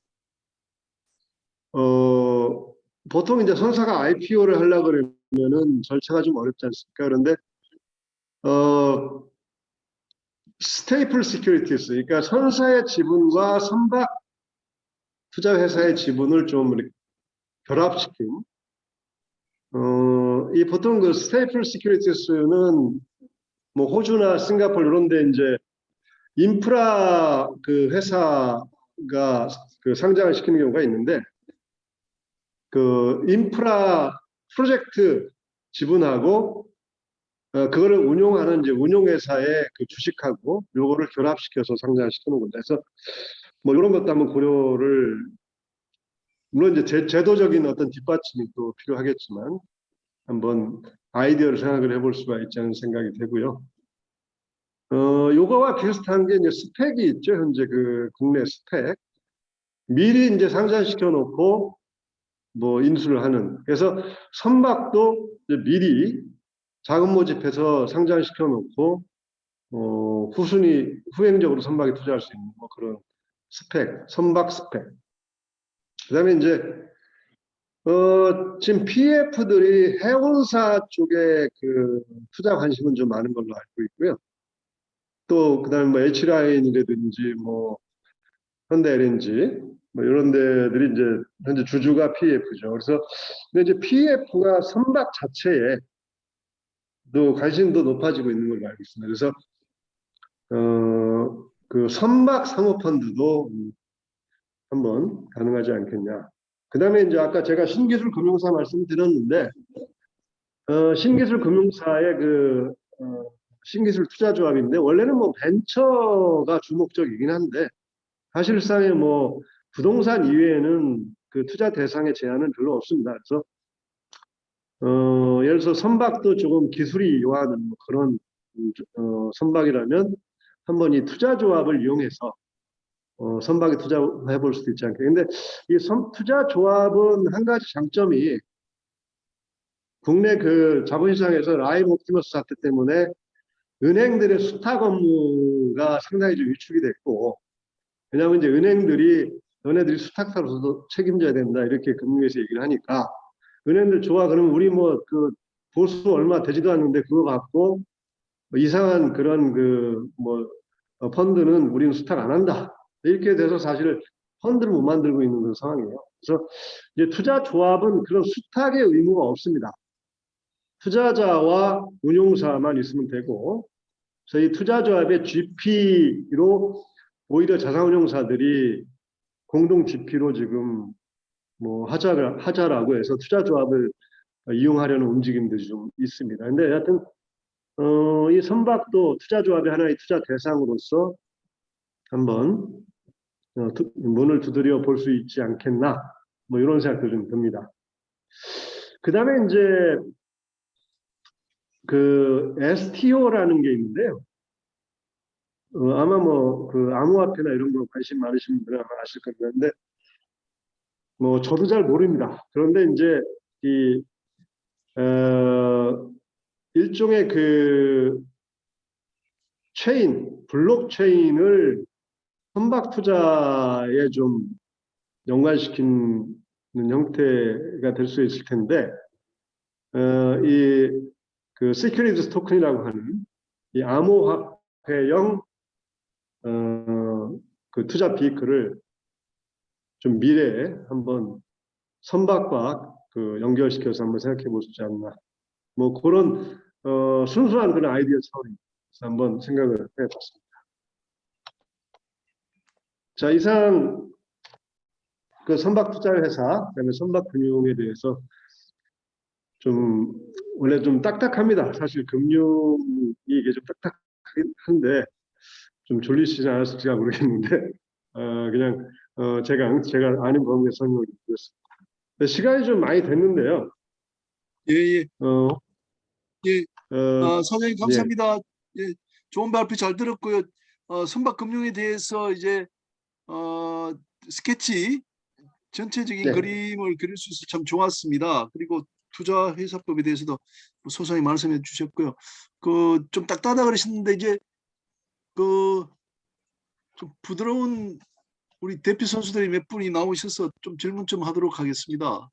S1: 보통 이제 선사가 IPO를 하려고 그러면은 절차가 좀 어렵지 않습니까? 그런데, 스테이플 시큐리티스, 그러니까 선사의 지분과 선박 투자회사의 지분을 좀 이렇게 결합시킨, 이 보통 그 스테이플 시큐리티스는 뭐 호주나 싱가포르 이런 데 이제 인프라 그 회사가 그 상장을 시키는 경우가 있는데, 그 인프라 프로젝트 지분하고 그거를 운용하는 이제 운용회사의 그 주식하고 요거를 결합시켜서 상장시키는 거죠. 그래서 뭐 이런 것도 한번 고려를, 물론 이제 제도적인 어떤 뒷받침이 또 필요하겠지만 한번 아이디어를 생각을 해볼 수가 있지 않은 생각이 되고요. 요거와 비슷한 게 이제 스펙이 있죠. 현재 그 국내 스펙. 미리 이제 상장시켜 놓고 뭐 인수를 하는. 그래서 선박도 이제 미리 자금 모집해서 상장시켜 놓고 후행적으로 선박에 투자할 수 있는 뭐 그런 스펙, 선박 스펙. 그다음에 이제 지금 PF들이 해운사 쪽에 그 투자 관심은 좀 많은 걸로 알고 있고요. 또 그다음에 뭐 H라인이라든지 뭐 현대 LNG 뭐 이런 데들이 이제 현재 주주가 PF죠. 그래서 근데 이제 PF가 선박 자체에 또 관심도 높아지고 있는 걸로 알고 있습니다. 그래서 그 선박 사모펀드도 한번 가능하지 않겠냐. 그 다음에 이제 아까 제가 신기술 금융사 말씀드렸는데, 신기술 금융사의 신기술 투자조합인데, 원래는 뭐 벤처가 주목적이긴 한데, 사실상의 뭐 부동산 이외에는 그 투자 대상의 제한은 별로 없습니다. 그래서, 예를 들어서 선박도 조금 기술이 요하는 뭐 그런, 선박이라면 한번 이 투자조합을 이용해서 선박에 투자해 볼 수도 있지 않겠냐. 근데 이 투자 조합은 한 가지 장점이 국내 그 자본시장에서 라임 옵티머스 사태 때문에 은행들의 수탁 업무가 상당히 좀 위축이 됐고, 왜냐하면 이제 은행들이 너네들이 수탁사로서도 책임져야 된다 이렇게 금융에서 얘기를 하니까 은행들 좋아 그러면 우리 뭐 그 보수 얼마 되지도 않는데 그거 갖고 뭐 이상한 그런 펀드는 우리는 수탁 안 한다. 이렇게 돼서 사실 펀드를 못 만들고 있는 그런 상황이에요. 그래서 이제 투자 조합은 그런 수탁의 의무가 없습니다. 투자자와 운용사만 있으면 되고, 그래서 이 투자 조합의 GP로 오히려 자산운용사들이 공동 GP로 지금 뭐 하자라고 해서 투자 조합을 이용하려는 움직임들이 좀 있습니다. 근데 여하튼 이 선박도 투자 조합의 하나의 투자 대상으로서 한번 문을 두드려 볼 수 있지 않겠나, 뭐 이런 생각도 좀 듭니다. 그 다음에 이제 그 STO라는 게 있는데요. 아마 뭐 그 암호화폐나 이런 거 관심 많으신 분들은 아마 아실 건데, 뭐 저도 잘 모릅니다. 그런데 이제 이 일종의 그 블록체인을 선박 투자에 좀 연관시키는 형태가 될 수 있을 텐데, 이 그 시큐리티스 토큰이라고 하는 이 암호화폐형 그 투자 비클을 좀 미래에 한번 선박과 그 연결시켜서 한번 생각해 볼 수 있지 않나. 뭐 그런 순수한 그런 아이디어 차원에서 한번 생각을 해봤습니다. 자, 이상 그 선박 투자 회사, 그다음에 선박 금융에 대해서 좀 원래 좀 딱딱합니다. 사실 금융이 이게 좀 딱딱한데 좀 졸리시지 않았을지가 모르겠는데 그냥 제가 아는 범위에 설명을 드렸습니다. 시간이 좀 많이 됐는데요.
S2: 예, 예.
S1: 어,
S2: 예.
S1: 어,
S2: 사장님
S1: 예,
S2: 감사합니다. 예, 좋은 발표 잘 들었고요. 선박 금융에 대해서 이제 스케치 전체적인
S1: 네.
S2: 그림을 그릴 수 있어서 참 좋았습니다. 그리고 투자 회사법에 대해서도 소상히 말씀해 주셨고요. 그 좀 딱딱하다 그러셨는데 이제 그 좀 부드러운 우리 대표 선수들이 몇 분이 나오셔서 좀 질문 좀 하도록 하겠습니다.